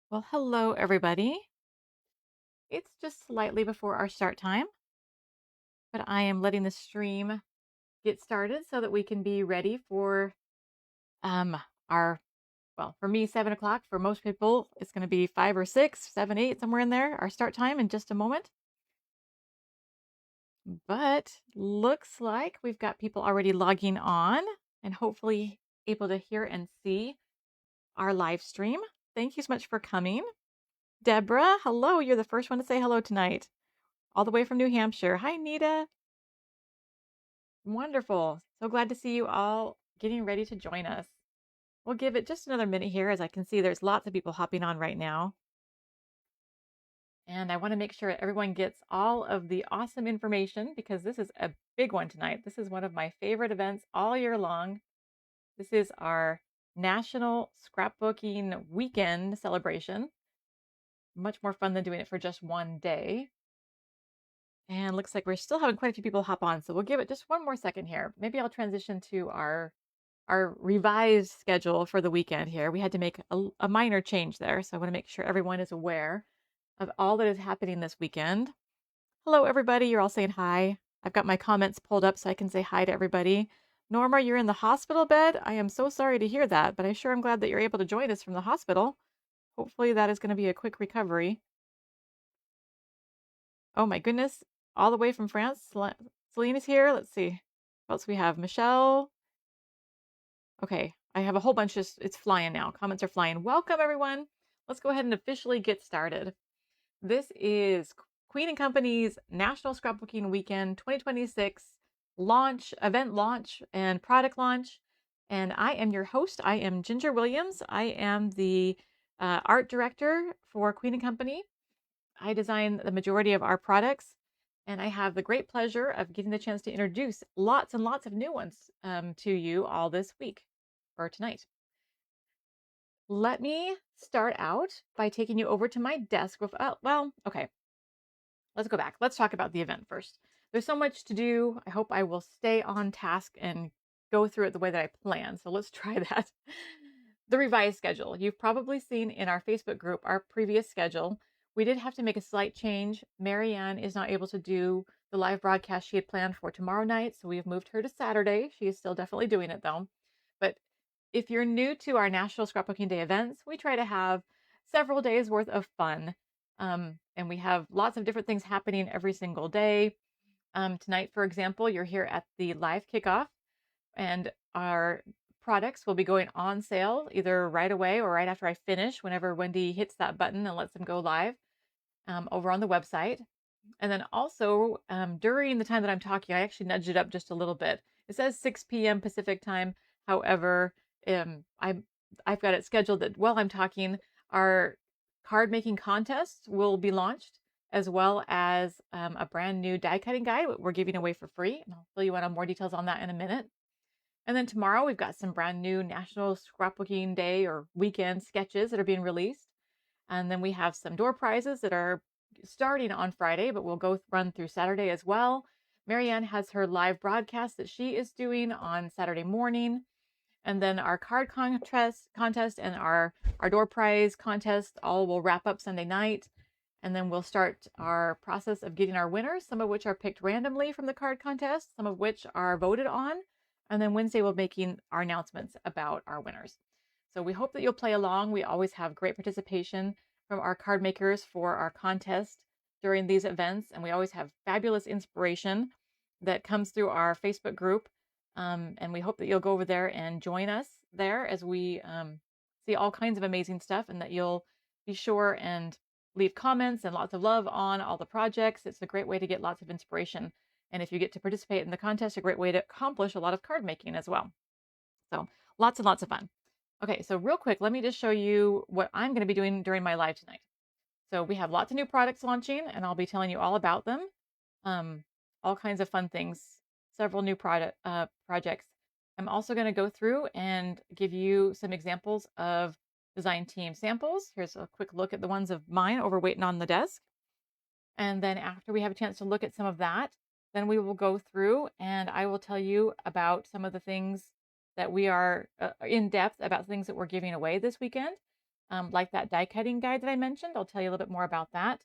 Well, hello, everybody. It's just slightly before our start time, but I am letting the stream get started so that we can be ready for um our for me 7 o'clock. For most people, it's going to be 5 or 6, 7, 8, somewhere in there. Our start time in just a moment. But looks like we've got people already logging on and hopefully able to hear and see our live stream. Thank you so much for coming. Deborah, hello. You're the first one to say hello tonight, all the way from New Hampshire. Hi, Nita. Wonderful. So glad to see you all getting ready to join us. We'll give it just another minute here. As I can see, there's lots of people hopping on right now. And I want to make sure everyone gets all of the awesome information because this is a big one tonight. This is one of my favorite events all year long. This is our National Scrapbooking Weekend celebration. Much more fun than doing it for just one day. And looks like we're still having quite a few people hop on. So we'll give it just one more second here. Maybe I'll transition to our revised schedule for the weekend here. We had to make a minor change there. So I want to make sure everyone is aware of all that is happening this weekend. Hello, everybody. You're all saying hi. I've got my comments pulled up so I can say hi to everybody. Norma, you're in the hospital bed. I am so sorry to hear that, but I sure am glad that you're able to join us from the hospital. Hopefully that is going to be a quick recovery. Oh my goodness. All the way from France. Celine is here. Let's see. What else we have? Michelle. Okay, I have a whole bunch of, it's flying now. Comments are flying. Welcome, everyone. Let's go ahead and officially get started. This is Queen and Company's National Scrapbooking Weekend 2026 event launch, and product launch. And I am your host. I am Ginger Williams. I am the art director for Queen and Company. I design the majority of our products, and I have the great pleasure of getting the chance to introduce lots and lots of new ones to you all this week or tonight. Let me start out by taking you over to my desk. Okay, let's go back. Let's talk about the event first. There's so much to do. I hope I will stay on task and go through it the way that I plan. So let's try that. The revised schedule. You've probably seen in our Facebook group our previous schedule. We did have to make a slight change. Marianne is not able to do the live broadcast she had planned for tomorrow night, so we've moved her to Saturday. She is still definitely doing it though. But if you're new to our National Scrapbooking Day events, we try to have several days worth of fun. And we have lots of different things happening every single day. Tonight, for example, you're here at the live kickoff, and our products will be going on sale either right away or right after I finish, whenever Wendy hits that button and lets them go live over on the website. And then also during the time that I'm talking, I actually nudged it up just a little bit. It says 6 p.m. Pacific time. However, I've got it scheduled that while I'm talking, our card making contests will be launched, as well as a brand new die cutting guide we're giving away for free. And I'll fill you in on more details on that in a minute. And then tomorrow we've got some brand new National Scrapbooking Day or weekend sketches that are being released. And then we have some door prizes that are starting on Friday, but we'll go run through Saturday as well. Marianne has her live broadcast that she is doing on Saturday morning. And then our card contest and our door prize contest all will wrap up Sunday night. And then we'll start our process of getting our winners, some of which are picked randomly from the card contest, some of which are voted on. And then Wednesday, we'll be making our announcements about our winners. So we hope that you'll play along. We always have great participation from our card makers for our contest during these events. And we always have fabulous inspiration that comes through our Facebook group. And we hope that you'll go over there and join us there as we see all kinds of amazing stuff, and that you'll be sure and leave comments and lots of love on all the projects. It's a great way to get lots of inspiration. And if you get to participate in the contest, a great way to accomplish a lot of card making as well. So lots and lots of fun. Okay, so real quick, let me just show you what I'm going to be doing during my live tonight. So we have lots of new products launching, and I'll be telling you all about them. All kinds of fun things, several new projects. I'm also going to go through and give you some examples of design team samples. Here's a quick look at the ones of mine over waiting on the desk. And then after we have a chance to look at some of that, then we will go through and I will tell you about some of the things that we are in depth about things that we're giving away this weekend. like that die cutting guide that I mentioned. I'll tell you a little bit more about that.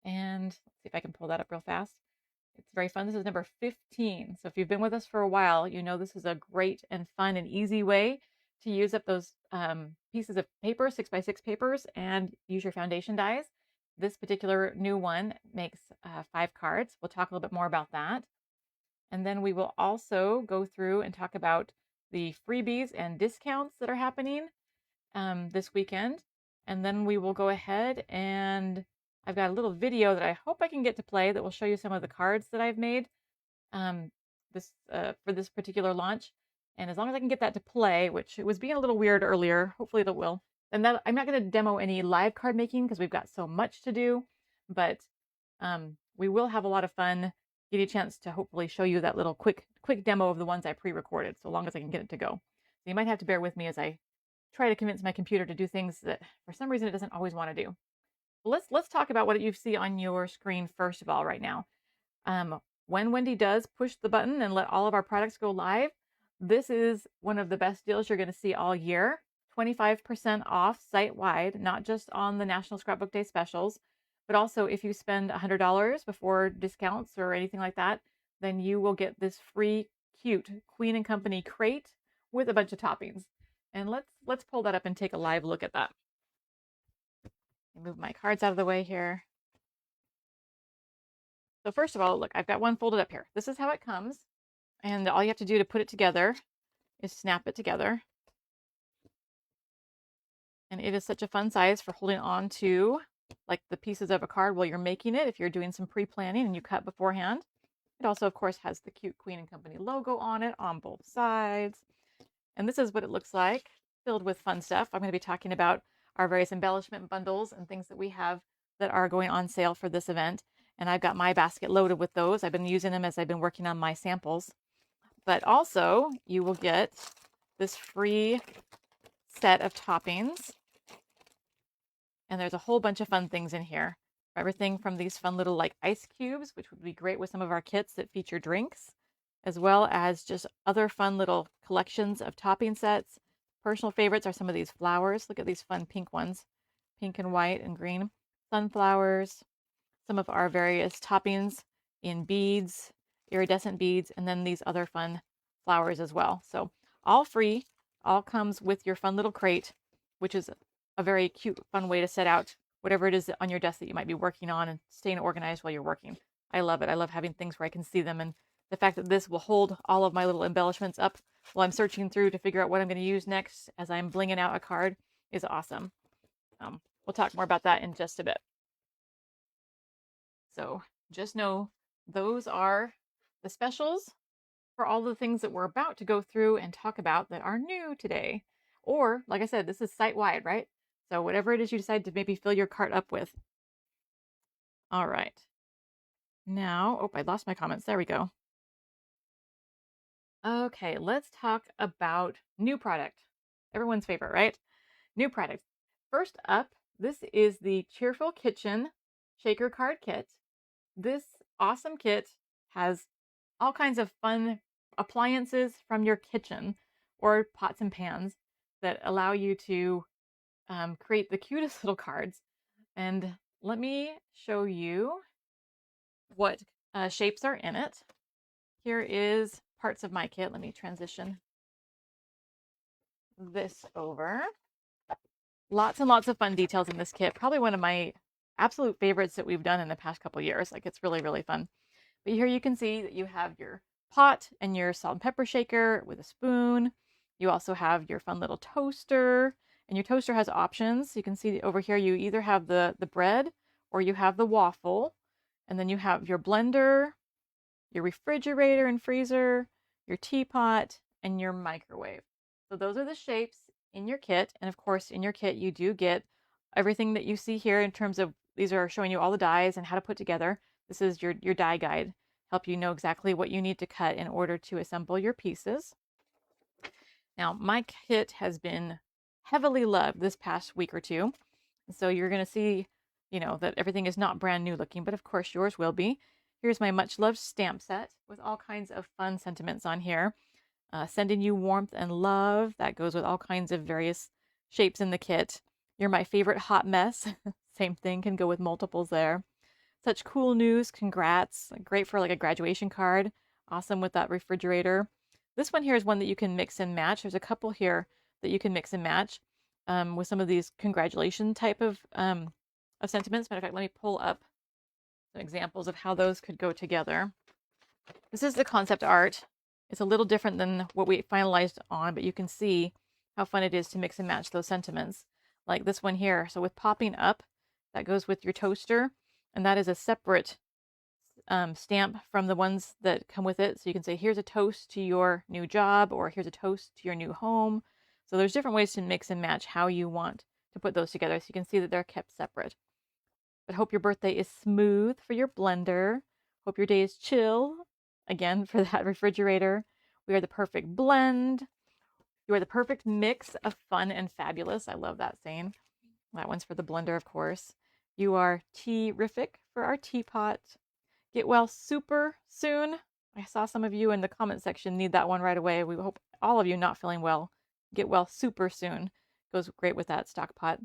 And let's see if I can pull that up real fast. It's very fun. This is number 15. So if you've been with us for a while, you know this is a great and fun and easy way to use up those pieces of paper, 6x6 papers, and use your foundation dies. This particular new one makes 5 cards. We'll talk a little bit more about that. And then we will also go through and talk about the freebies and discounts that are happening this weekend. And then we will go ahead and I've got a little video that I hope I can get to play that will show you some of the cards that I've made for this particular launch. And as long as I can get that to play, which it was being a little weird earlier, hopefully it will. And that I'm not going to demo any live card making because we've got so much to do, but we will have a lot of fun. Give you a chance to hopefully show you that little quick demo of the ones I pre-recorded, so long as I can get it to go. So you might have to bear with me as I try to convince my computer to do things that for some reason it doesn't always want to do. Well, let's talk about what you see on your screen first of all right now. When Wendy does push the button and let all of our products go live, this is one of the best deals you're going to see all year. 25% off site-wide, not just on the National Scrapbook Day specials, but also if you spend $100 before discounts or anything like that, then you will get this free cute Queen and Company crate with a bunch of toppings. And let's pull that up and take a live look at that. Move my cards out of the way here. So first of all, look, I've got one folded up here. This is how it comes. And all you have to do to put it together is snap it together. And it is such a fun size for holding on to like the pieces of a card while you're making it if you're doing some pre-planning and you cut beforehand. It also, of course, has the cute Queen and Company logo on it on both sides. And this is what it looks like, filled with fun stuff. I'm going to be talking about our various embellishment bundles and things that we have that are going on sale for this event. And I've got my basket loaded with those. I've been using them as I've been working on my samples. But also, you will get this free set of toppings. And there's a whole bunch of fun things in here. Everything from these fun little like ice cubes, which would be great with some of our kits that feature drinks, as well as just other fun little collections of topping sets. Personal favorites are some of these flowers. Look at these fun pink ones, pink and white and green. Sunflowers, some of our various toppings in beads, iridescent beads, and then these other fun flowers as well. So all free, all comes with your fun little crate, which is a very cute, fun way to set out whatever it is on your desk that you might be working on and staying organized while you're working. I love it. I love having things where I can see them, and the fact that this will hold all of my little embellishments up while I'm searching through to figure out what I'm going to use next as I'm blinging out a card is awesome. We'll talk more about that in just a bit. So just know those are the specials for all the things that we're about to go through and talk about that are new today. Or, like I said, this is site-wide, right? So whatever it is you decide to maybe fill your cart up with. All right. Now, oh, I lost my comments. There we go. Okay, let's talk about new product. Everyone's favorite, right? New product. First up, this is the Cheerful Kitchen Shaker Card Kit. This awesome kit has all kinds of fun appliances from your kitchen or pots and pans that allow you to create the cutest little cards. And let me show you what shapes are in it. Here is parts of my kit. Let me transition this over. Lots and lots of fun details in this kit. Probably one of my absolute favorites that we've done in the past couple years. Like, it's really, really fun. But here you can see that you have your pot and your salt and pepper shaker with a spoon. You also have your fun little toaster, and your toaster has options. You can see over here you either have the bread or you have the waffle, and then you have your blender, your refrigerator and freezer, your teapot, and your microwave. So those are the shapes in your kit. And of course, in your kit, you do get everything that you see here in terms of, these are showing you all the dies and how to put together. This is your die guide, help you know exactly what you need to cut in order to assemble your pieces. Now, my kit has been heavily loved this past week or two. So you're going to see, you know, that everything is not brand new looking, but of course yours will be. Here's my much loved stamp set with all kinds of fun sentiments on here. Sending you warmth and love. That goes with all kinds of various shapes in the kit. You're my favorite hot mess. Same thing, can go with multiples there. Such cool news. Congrats. Great for like a graduation card. Awesome with that refrigerator. This one here is one that you can mix and match. There's a couple here that you can mix and match with some of these congratulation type of sentiments. Matter of fact, let me pull up some examples of how those could go together. This is the concept art. It's a little different than what we finalized on, but you can see how fun it is to mix and match those sentiments. Like this one here. So with popping up, that goes with your toaster, and that is a separate stamp from the ones that come with it. So you can say, here's a toast to your new job, or here's a toast to your new home. So there's different ways to mix and match how you want to put those together. So you can see that they're kept separate. But hope your birthday is smooth for your blender. Hope your day is chill. Again, for that refrigerator. We are the perfect blend. You are the perfect mix of fun and fabulous. I love that saying. That one's for the blender, of course. You are tea-rific for our teapot. Get well super soon. I saw some of you in the comment section need that one right away. We hope all of you not feeling well get well super soon. Goes great with that stock pot.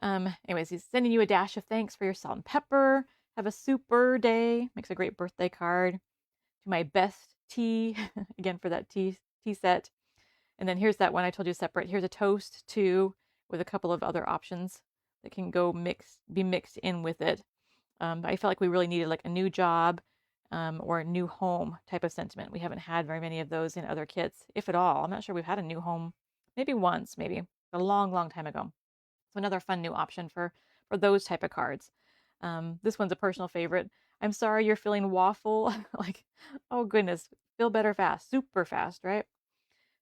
Anyways, he's sending you a dash of thanks for your salt and pepper. Have a super day. Makes a great birthday card. To my best tea, again for that tea set. And then here's that one I told you separate. Here's a toast too, with a couple of other options that can go be mixed in with it. I felt like we really needed like a new job or a new home type of sentiment. We haven't had very many of those in other kits, if at all. I'm not sure we've had a new home, maybe once, maybe a long, long time ago. So another fun new option for those type of cards. This one's a personal favorite. I'm sorry you're feeling waffle. Like, oh goodness, feel better fast, super fast, right?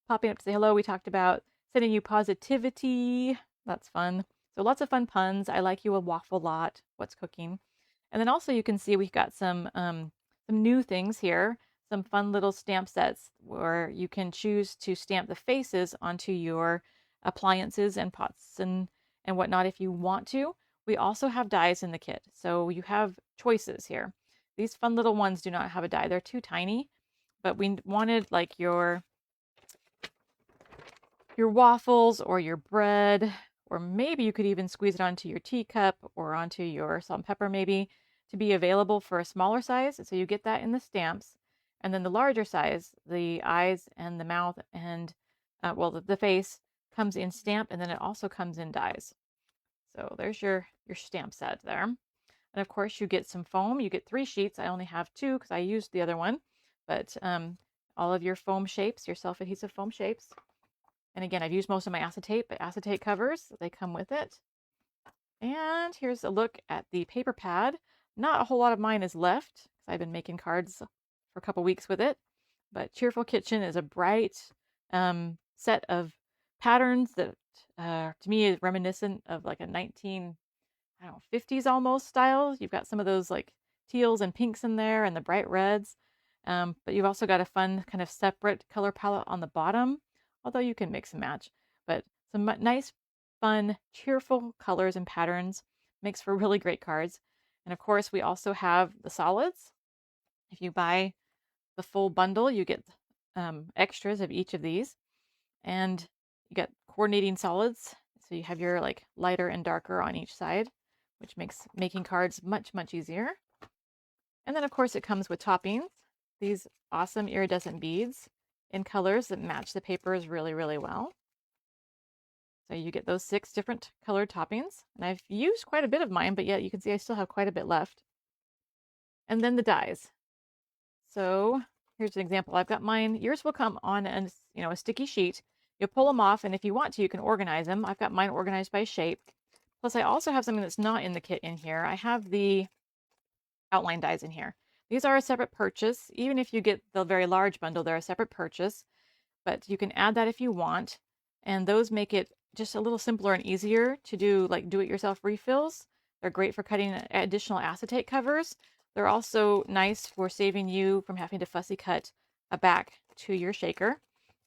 Popping up to say hello. We talked about sending you positivity. That's fun. So lots of fun puns. I like you a waffle lot. What's cooking? And then also you can see we've got some new things here. Some fun little stamp sets where you can choose to stamp the faces onto your appliances and pots and whatnot if you want to. We also have dies in the kit, so you have choices here. These fun little ones do not have a die. They're too tiny, but we wanted like your waffles or your bread, or maybe you could even squeeze it onto your teacup or onto your salt and pepper maybe, to be available for a smaller size. So you get that in the stamps. And then the larger size, the eyes and the mouth and, the face comes in stamp, and then it also comes in dies. So there's your stamp set there. And of course you get some foam. You get 3 sheets. I only have 2 because I used the other one. But all of your foam shapes, your self-adhesive foam shapes. And again, I've used most of my acetate, but acetate covers, they come with it. And here's a look at the paper pad. Not a whole lot of mine is left because I've been making cards for a couple weeks with it. But Cheerful Kitchen is a bright set of patterns that to me is reminiscent of like a 50s almost style. You've got some of those like teals and pinks in there and the bright reds. But you've also got a fun kind of separate color palette on the bottom, although you can mix and match. But some nice, fun, cheerful colors and patterns makes for really great cards. And of course, we also have the solids. If you buy the full bundle, you get extras of each of these. And you get coordinating solids. So you have your like lighter and darker on each side, which makes making cards much, much easier. And then of course it comes with toppings. These awesome iridescent beads in colors that match the papers really, really well. So you get those 6 different colored toppings. And I've used quite a bit of mine, but yet you can see I still have quite a bit left. And then the dies. So here's an example. I've got mine. Yours will come on a sticky sheet. You'll pull them off, and if you want to, you can organize them. I've got mine organized by shape. Plus, I also have something that's not in the kit in here. I have the outline dies in here. These are a separate purchase. Even if you get the very large bundle, they're a separate purchase. But you can add that if you want. And those make it just a little simpler and easier to do like do-it-yourself refills. They're great for cutting additional acetate covers. They're also nice for saving you from having to fussy cut a back to your shaker.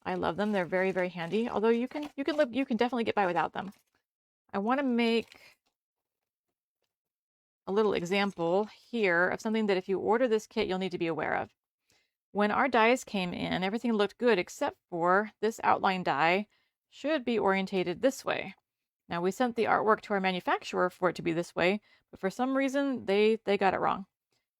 I love them. They're very, very handy. Although you can definitely get by without them. I want to make a little example here of something that if you order this kit, you'll need to be aware of. When our dies came in, everything looked good except for this outline die should be orientated this way. Now we sent the artwork to our manufacturer for it to be this way, but for some reason they got it wrong.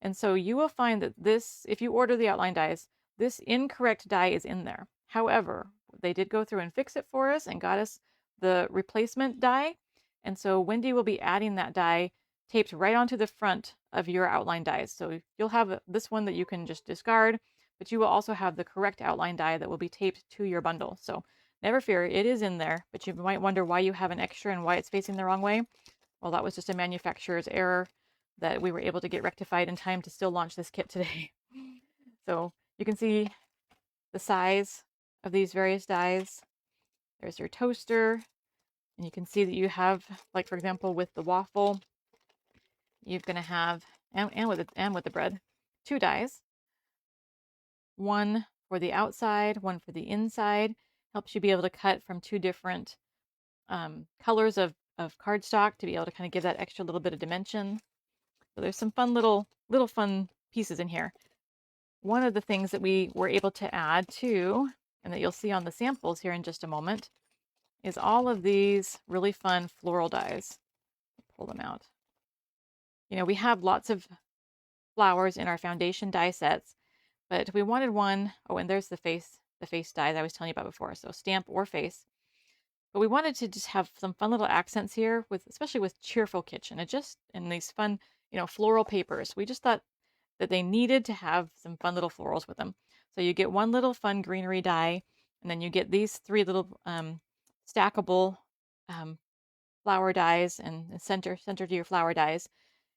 And so you will find that this, if you order the outline dies, this incorrect die is in there. However, they did go through and fix it for us and got us the replacement die. And so Wendy will be adding that die taped right onto the front of your outline dies. So you'll have this one that you can just discard, but you will also have the correct outline die that will be taped to your bundle. So never fear, it is in there, but you might wonder why you have an extra and why it's facing the wrong way. Well, that was just a manufacturer's error that we were able to get rectified in time to still launch this kit today. So you can see the size of these various dies. There's your toaster, and you can see that you have, like for example, with the waffle, you're going to have, and with the bread, 2 dies. One for the outside, one for the inside. Helps you be able to cut from 2 different colors of cardstock to be able to kind of give that extra little bit of dimension. So there's some fun little fun pieces in here. One of the things that we were able to add too, and that you'll see on the samples here in just a moment, is all of these really fun floral dies. Pull them out. You know, we have lots of flowers in our foundation die sets, but we wanted one, oh, and there's the face dies I was telling you about before, so stamp or face. But we wanted to just have some fun little accents here, especially with Cheerful Kitchen, and these fun, floral papers. We just thought that they needed to have some fun little florals with them. So you get one little fun greenery die, and then you get these 3 little stackable flower dies and center to your flower dies.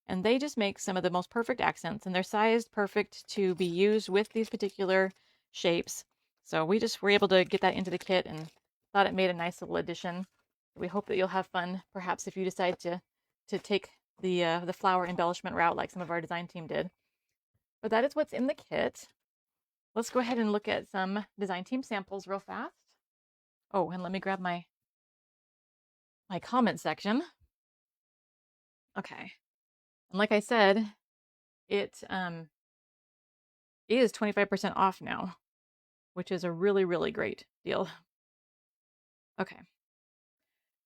And they just make some of the most perfect accents, and they're sized perfect to be used with these particular shapes. So we just were able to get that into the kit and thought it made a nice little addition. We hope that you'll have fun, perhaps if you decide to take the flower embellishment route like some of our design team did. But that is what's in the kit. Let's go ahead and look at some design team samples real fast. Oh, and let me grab my comment section. Okay. And like I said, it is 25% off now, which is a really, really great deal. Okay.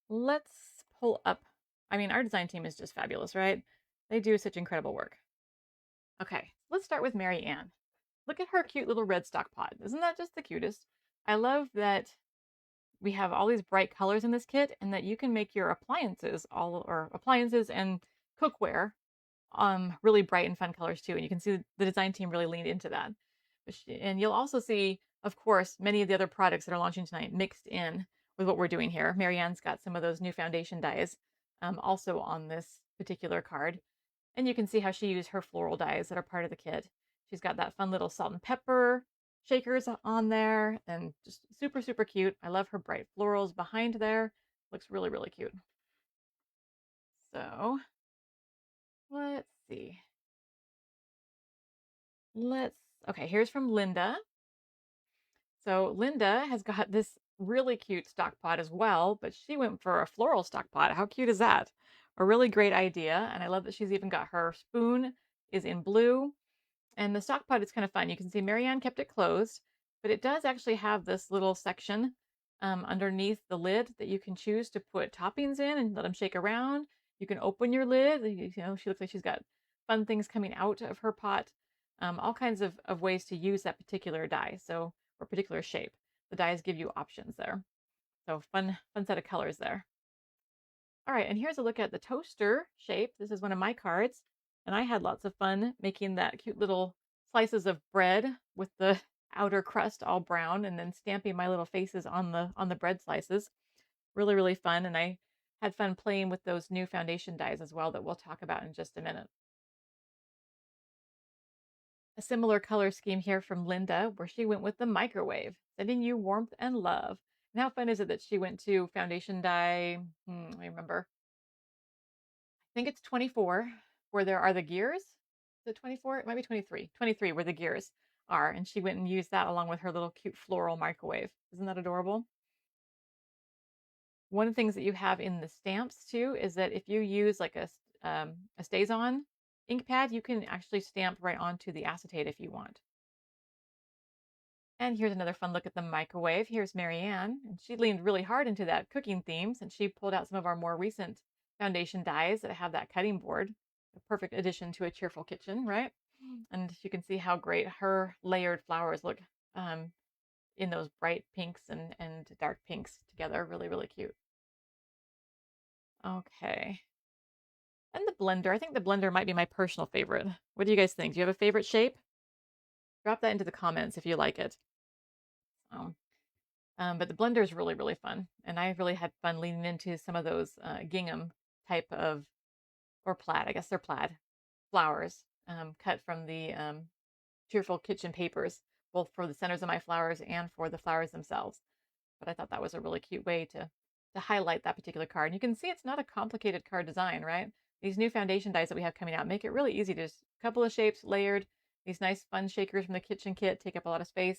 Let's pull up. I mean, our design team is just fabulous, right? They do such incredible work. Okay, let's start with Mary Ann. Look at her cute little red stock pot. Isn't that just the cutest? I love that we have all these bright colors in this kit, and that you can make your appliances and cookware really bright and fun colors too. And you can see the design team really leaned into that. And you'll also see, of course, many of the other products that are launching tonight mixed in with what we're doing here. Marianne's got some of those new foundation dies also on this particular card. And you can see how she used her floral dies that are part of the kit. She's got that fun little salt and pepper shakers on there, and just super, super cute. I love her bright florals behind there. Looks really, really cute. So let's see. Okay, here's from Linda. So Linda has got this really cute stock pot as well, but she went for a floral stock pot. How cute is that? A really great idea. And I love that she's even got her spoon is in blue. And the stock pot is kind of fun. You can see Marianne kept it closed, but it does actually have this little section underneath the lid that you can choose to put toppings in and let them shake around. You can open your lid. She looks like she's got fun things coming out of her pot. All kinds of ways to use that particular die. So, or particular shape. The dies give you options there. So fun set of colors there. All right, and here's a look at the toaster shape. This is one of my cards, and I had lots of fun making that cute little slices of bread with the outer crust all brown, and then stamping my little faces on the bread slices. Really, really fun, and I had fun playing with those new foundation dies as well that we'll talk about in just a minute. A similar color scheme here from Linda, where she went with the microwave, sending you warmth and love. And how fun is it that she went to foundation die, I remember, I think it's 24, where there are the gears. Is it 24? It might be 23. 23, where the gears are. And she went and used that along with her little cute floral microwave. Isn't that adorable? One of the things that you have in the stamps too is that if you use like a StazOn ink pad, you can actually stamp right onto the acetate if you want. And here's another fun look at the microwave. Here's Marianne, and she leaned really hard into that cooking theme since she pulled out some of our more recent foundation dies that have that cutting board. A perfect addition to a cheerful kitchen, right? And you can see how great her layered flowers look um, in those bright pinks and dark pinks together. Really, really cute. Okay. And the blender. I think the blender might be my personal favorite. What do you guys think? Do you have a favorite shape? Drop that into the comments if you like it. Um, but the blender is really, really fun. And I really had fun leaning into some of those gingham type of, or plaid, I guess they're plaid flowers cut from the Cheerful Kitchen papers, both for the centers of my flowers and for the flowers themselves. But I thought that was a really cute way to highlight that particular card. And you can see it's not a complicated card design, right? These new foundation dies that we have coming out make it really easy to just a couple of shapes layered, these nice fun shakers from the kitchen kit, take up a lot of space,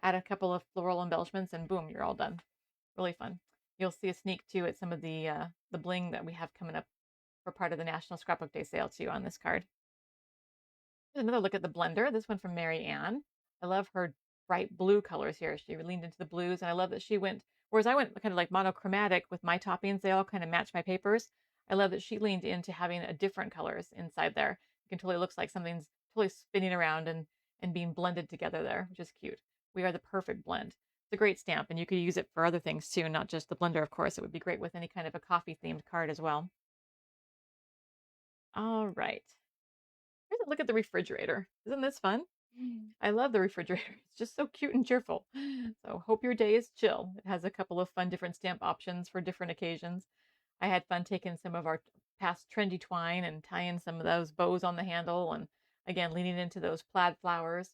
add a couple of floral embellishments, and boom, you're all done. Really fun. You'll see a sneak too at some of the bling that we have coming up for part of the National Scrapbook Day sale too on this card. Here's another look at the blender. This one from Mary Ann. I love her bright blue colors here. She leaned into the blues, and I love that she went, whereas I went kind of like monochromatic with my toppings, they all kind of match my papers. I love that she leaned into having a different colors inside there. You can totally looks like something's totally spinning around and being blended together there, which is cute. We are the perfect blend. It's a great stamp, and you could use it for other things too, not just the blender, of course. It would be great with any kind of a coffee themed card as well. All right. Here's a look at the refrigerator. Isn't this fun? I love the refrigerator. It's just so cute and cheerful. So hope your day is chill. It has a couple of fun different stamp options for different occasions. I had fun taking some of our past trendy twine and tying some of those bows on the handle and again leaning into those plaid flowers.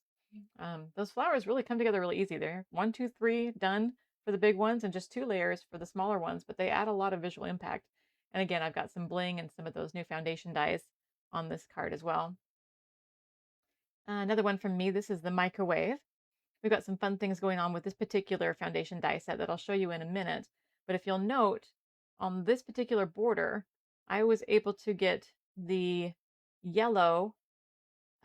Those flowers really come together really easy. They're 1, 2, 3 done for the big ones and just 2 layers for the smaller ones, but they add a lot of visual impact. And again, I've got some bling and some of those new foundation dies on this card as well. Another one from me, this is the microwave. We've got some fun things going on with this particular foundation die set that I'll show you in a minute. But if you'll note, on this particular border, I was able to get the yellow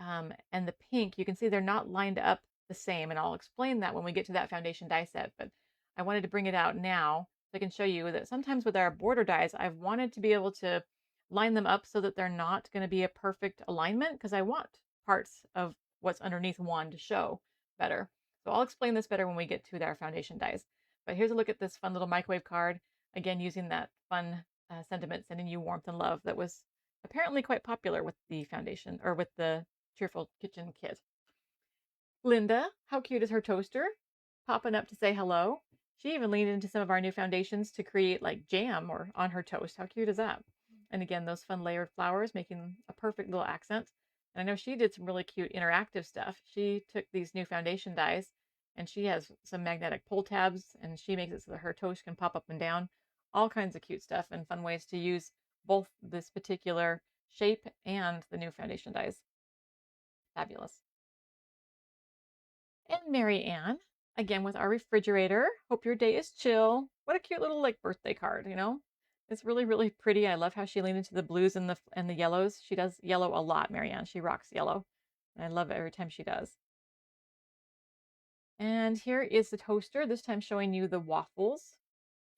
and the pink. You can see they're not lined up the same, and I'll explain that when we get to that foundation die set. But I wanted to bring it out now so I can show you that sometimes with our border dies, I've wanted to be able to line them up so that they're not going to be a perfect alignment because I want parts of what's underneath one to show better. So I'll explain this better when we get to our foundation dies. But here's a look at this fun little microwave card. Again, using that fun sentiment, sending you warmth and love that was apparently quite popular with the foundation or with the Cheerful Kitchen kit. Linda, how cute is her toaster? Popping up to say hello. She even leaned into some of our new foundations to create like jam or on her toast. How cute is that? And again, those fun layered flowers making a perfect little accent. And I know she did some really cute interactive stuff. She took these new foundation dies and she has some magnetic pull tabs and she makes it so that her toast can pop up and down. All kinds of cute stuff and fun ways to use both this particular shape and the new foundation dies. Fabulous. And Mary Ann, again with our refrigerator. Hope your day is chill. What a cute little like birthday card, you know? It's really, really pretty. I love how she leaned into the blues and the yellows. She does yellow a lot, Marianne. She rocks yellow. And I love it every time she does. And here is the toaster, this time showing you the waffles.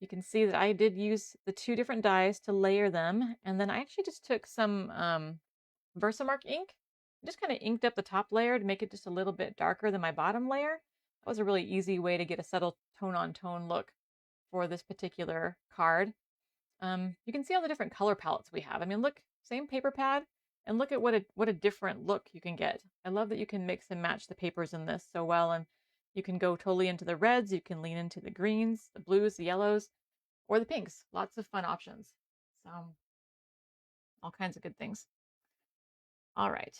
You can see that I did use the 2 different dies to layer them. And then I actually just took some Versamark ink. I just kind of inked up the top layer to make it just a little bit darker than my bottom layer. That was a really easy way to get a subtle tone-on-tone look for this particular card. You can see all the different color palettes we have. I mean, look, same paper pad, and look at what a different look you can get. I love that you can mix and match the papers in this so well, and you can go totally into the reds, you can lean into the greens, the blues, the yellows, or the pinks. Lots of fun options. So, all kinds of good things. All right,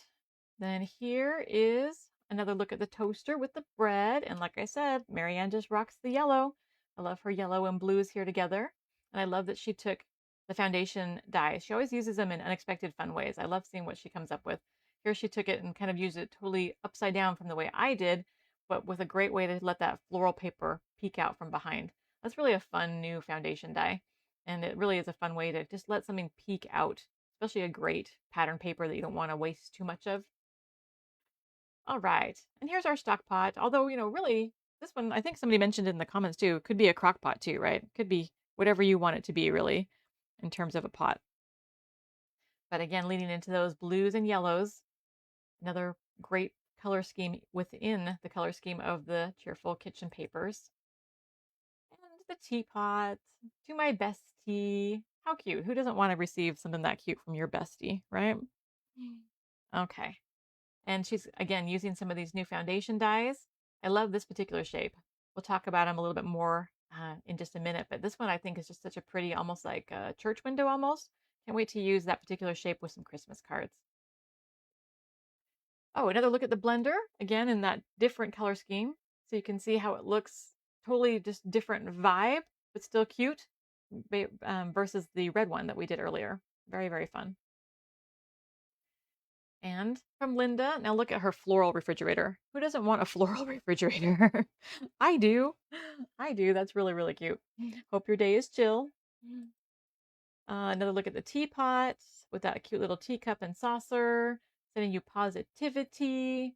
then here is another look at the toaster with the bread. And like I said, Marianne just rocks the yellow. I love her yellow and blues here together. And I love that she took the foundation dies. She always uses them in unexpected fun ways. I love seeing what she comes up with. Here she took it and kind of used it totally upside down from the way I did, but with a great way to let that floral paper peek out from behind. That's really a fun new foundation die. And it really is a fun way to just let something peek out, especially a great pattern paper that you don't want to waste too much of. All right, and here's our stock pot. Although, you know, really This one, I think somebody mentioned in the comments too, could be a crock pot too, right? Could be whatever you want it to be, really, in terms of a pot. But again, leaning into those blues and yellows, another great color scheme within the color scheme of the Cheerful kitchen papers. And the teapot, to my bestie. How cute. Who doesn't want to receive something that cute from your bestie, right? Okay. And she's, again, using some of these new foundation dyes. I love this particular shape. We'll talk about them a little bit more in just a minute, but this one I think is just such a pretty, almost like a church window almost. Can't wait to use that particular shape with some Christmas cards. Oh, another look at the blender, again, in that different color scheme. So you can see how it looks totally just different vibe, but still cute versus the red one that we did earlier. Very, very fun. And from Linda, now look at her floral refrigerator. Who doesn't want a floral refrigerator? I do. I do. That's really, really cute. Hope your day is chill. Another look at the teapot with that cute little teacup and saucer, sending you positivity.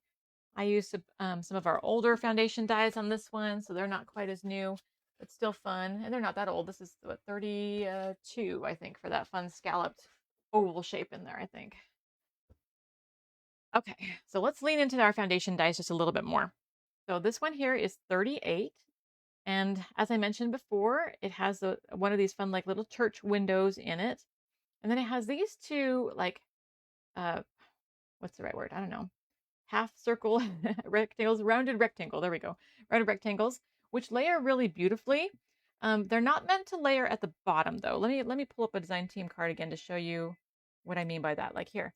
I used some of our older foundation dyes on this one, so they're not quite as new, but still fun. And they're not that old. This is, what, 32, I think, for that fun scalloped oval shape in there, I think. Okay, so let's lean into our foundation dyes just a little bit more. So this one here is 38. And as I mentioned before, it has one of these fun, like, little church windows in it. And then it has these two, like, what's the right word? I don't know. Half circle rectangles, rounded rectangle. There we go. Rounded rectangles, which layer really beautifully. They're not meant to layer at the bottom though. Let me pull up a design team card again to show you what I mean by that. Like here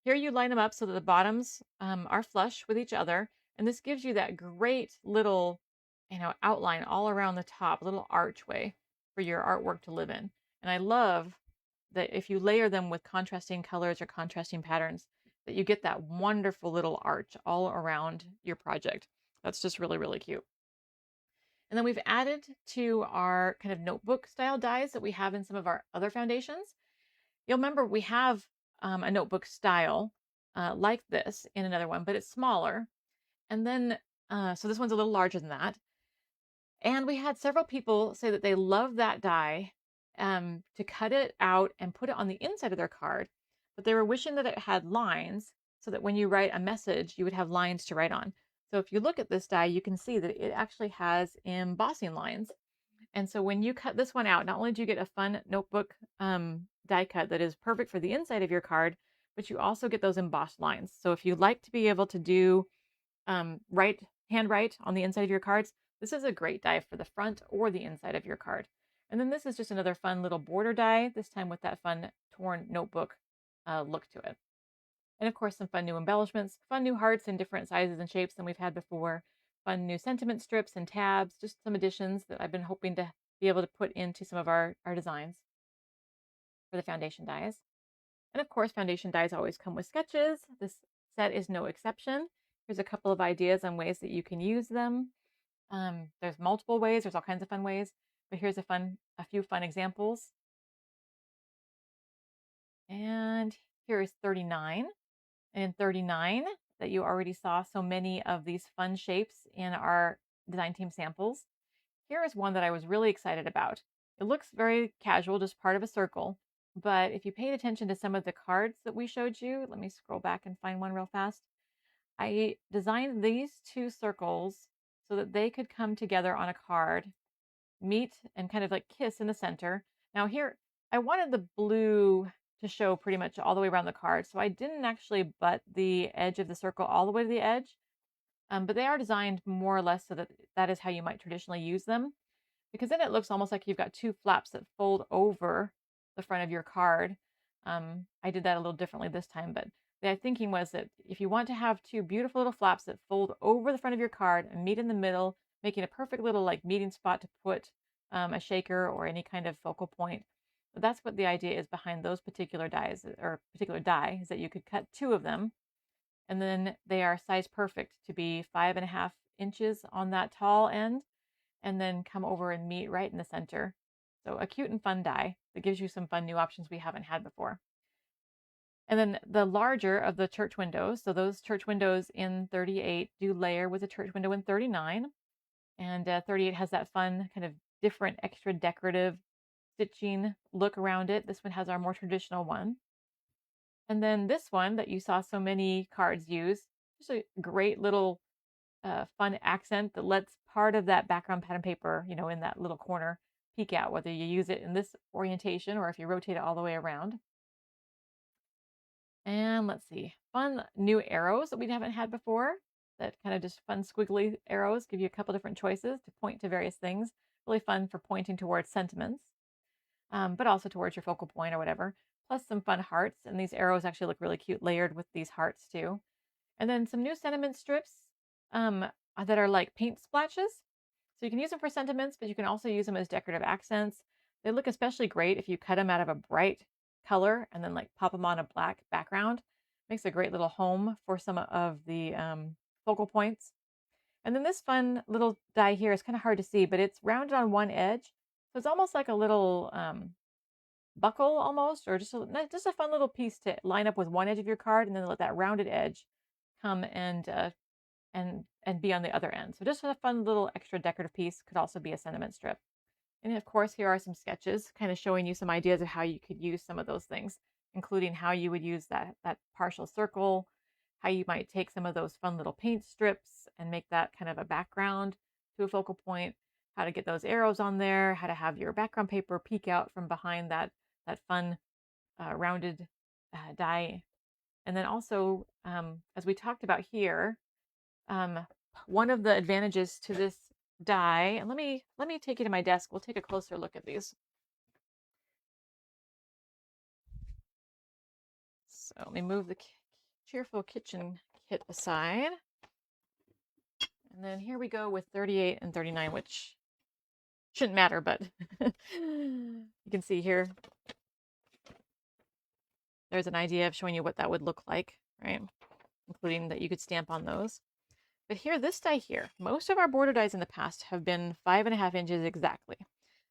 you line them up so that the bottoms are flush with each other, and this gives you that great little, outline all around the top, little archway for your artwork to live in. And I love that if you layer them with contrasting colors or contrasting patterns, that you get that wonderful little arch all around your project. That's just really, really cute. And then we've added to our kind of notebook style dies that we have in some of our other foundations. You'll remember we have a notebook style like this in another one, but it's smaller. And then, so this one's a little larger than that. And we had several people say that they love that die to cut it out and put it on the inside of their card, but they were wishing that it had lines so that when you write a message, you would have lines to write on. So if you look at this die, you can see that it actually has embossing lines. And so when you cut this one out, not only do you get a fun notebook die cut that is perfect for the inside of your card, but you also get those embossed lines. So if you like to be able to do handwrite on the inside of your cards, this is a great die for the front or the inside of your card. And then this is just another fun little border die, this time with that fun torn notebook look to it. And of course, some fun new embellishments, fun new hearts in different sizes and shapes than we've had before, fun new sentiment strips and tabs, just some additions that I've been hoping to be able to put into some of our designs for the foundation dies. And of course, foundation dies always come with sketches. This set is no exception. Here's a couple of ideas on ways that you can use them. There's multiple ways. There's all kinds of fun ways. But here's a few fun examples. And here is 39. And in 39, that you already saw so many of these fun shapes in our design team samples. Here is one that I was really excited about. It looks very casual, just part of a circle. But if you paid attention to some of the cards that we showed you, let me scroll back and find one real fast. I designed these two circles so that they could come together on a card, meet and kind of like kiss in the center. Now here, I wanted the blue to show pretty much all the way around the card, so I didn't actually butt the edge of the circle all the way to the edge, but they are designed more or less so that that is how you might traditionally use them, because then it looks almost like you've got two flaps that fold over the front of your card. I did that a little differently this time, but the thinking was that if you want to have two beautiful little flaps that fold over the front of your card and meet in the middle, making a perfect little like meeting spot to put a shaker or any kind of focal point. But that's what the idea is behind those particular dies, or particular die, is that you could cut two of them, and then they are size perfect to be 5.5 inches on that tall end, and then come over and meet right in the center. So a cute and fun die that gives you some fun new options we haven't had before. And then the larger of the church windows, so those church windows in 38 do layer with a church window in 39. And 38 has that fun kind of different extra decorative stitching look around it. This one has our more traditional one. And then this one that you saw so many cards use, just a great little fun accent that lets part of that background pattern paper, in that little corner peek out, whether you use it in this orientation or if you rotate it all the way around. And let's see, fun new arrows that we haven't had before. That kind of just fun squiggly arrows give you a couple different choices to point to various things. Really fun for pointing towards sentiments, but also towards your focal point or whatever. Plus some fun hearts, and these arrows actually look really cute layered with these hearts too. And then some new sentiment strips that are like paint splashes. So you can use them for sentiments, but you can also use them as decorative accents. They look especially great if you cut them out of a bright color and then like pop them on a black background. Makes a great little home for some of the focal points. And then this fun little die here is kind of hard to see, but it's rounded on one edge. So it's almost like a little buckle almost, or just a fun little piece to line up with one edge of your card and then let that rounded edge come and be on the other end. So just a fun little extra decorative piece. Could also be a sentiment strip. And of course, here are some sketches kind of showing you some ideas of how you could use some of those things, including how you would use that partial circle, how you might take some of those fun little paint strips and make that kind of a background to a focal point, how to get those arrows on there, how to have your background paper peek out from behind that fun rounded die. And then also, as we talked about here, one of the advantages to this die, and let me take you to my desk. We'll take a closer look at these. So let me move the Cheerful Kitchen kit aside. And then here we go with 38 and 39, which shouldn't matter, but you can see here, there's an idea of showing you what that would look like, right? Including that you could stamp on those. But here, this die here, most of our border dies in the past have been 5.5 inches exactly.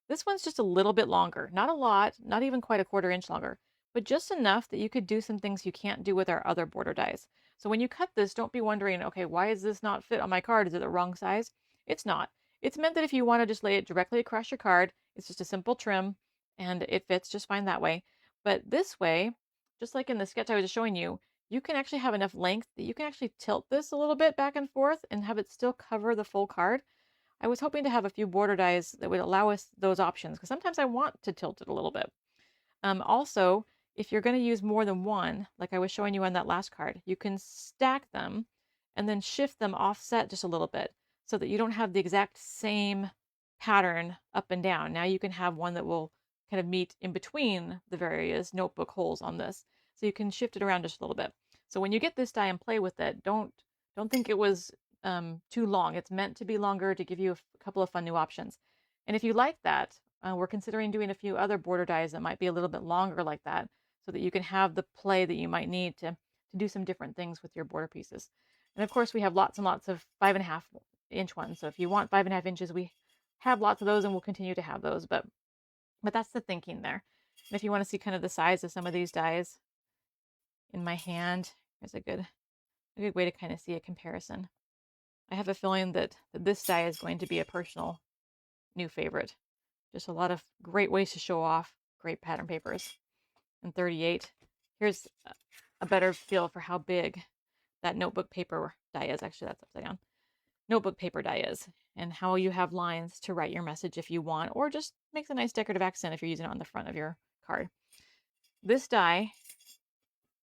This one's just a little bit longer, not a lot, not even quite a 1/4 inch longer, but just enough that you could do some things you can't do with our other border dies. So when you cut this, don't be wondering, okay, why is this not fit on my card? Is it the wrong size? It's not. It's meant that if you want to just lay it directly across your card, it's just a simple trim and it fits just fine that way. But this way, just like in the sketch I was just showing you, you can actually have enough length that you can actually tilt this a little bit back and forth and have it still cover the full card. I was hoping to have a few border dies that would allow us those options, because sometimes I want to tilt it a little bit. Also, if you're going to use more than one, like I was showing you on that last card, you can stack them and then shift them offset just a little bit so that you don't have the exact same pattern up and down. Now you can have one that will kind of meet in between the various notebook holes on this. So you can shift it around just a little bit. So when you get this die and play with it, don't think it was too long. It's meant to be longer to give you a couple of fun new options. And if you like that, we're considering doing a few other border dies that might be a little bit longer like that, so that you can have the play that you might need to do some different things with your border pieces. And of course, we have lots and lots of 5.5 inch ones. So if you want 5.5 inches, we have lots of those and we'll continue to have those. But that's the thinking there. And if you want to see kind of the size of some of these dies in my hand, there's a good way to kind of see a comparison. I have a feeling that this die is going to be a personal new favorite. Just a lot of great ways to show off great pattern papers. And 38, here's a better feel for how big that notebook paper die is. Actually, that's upside down. Notebook paper die is, and how you have lines to write your message if you want, or just makes a nice decorative accent if you're using it on the front of your card. This die,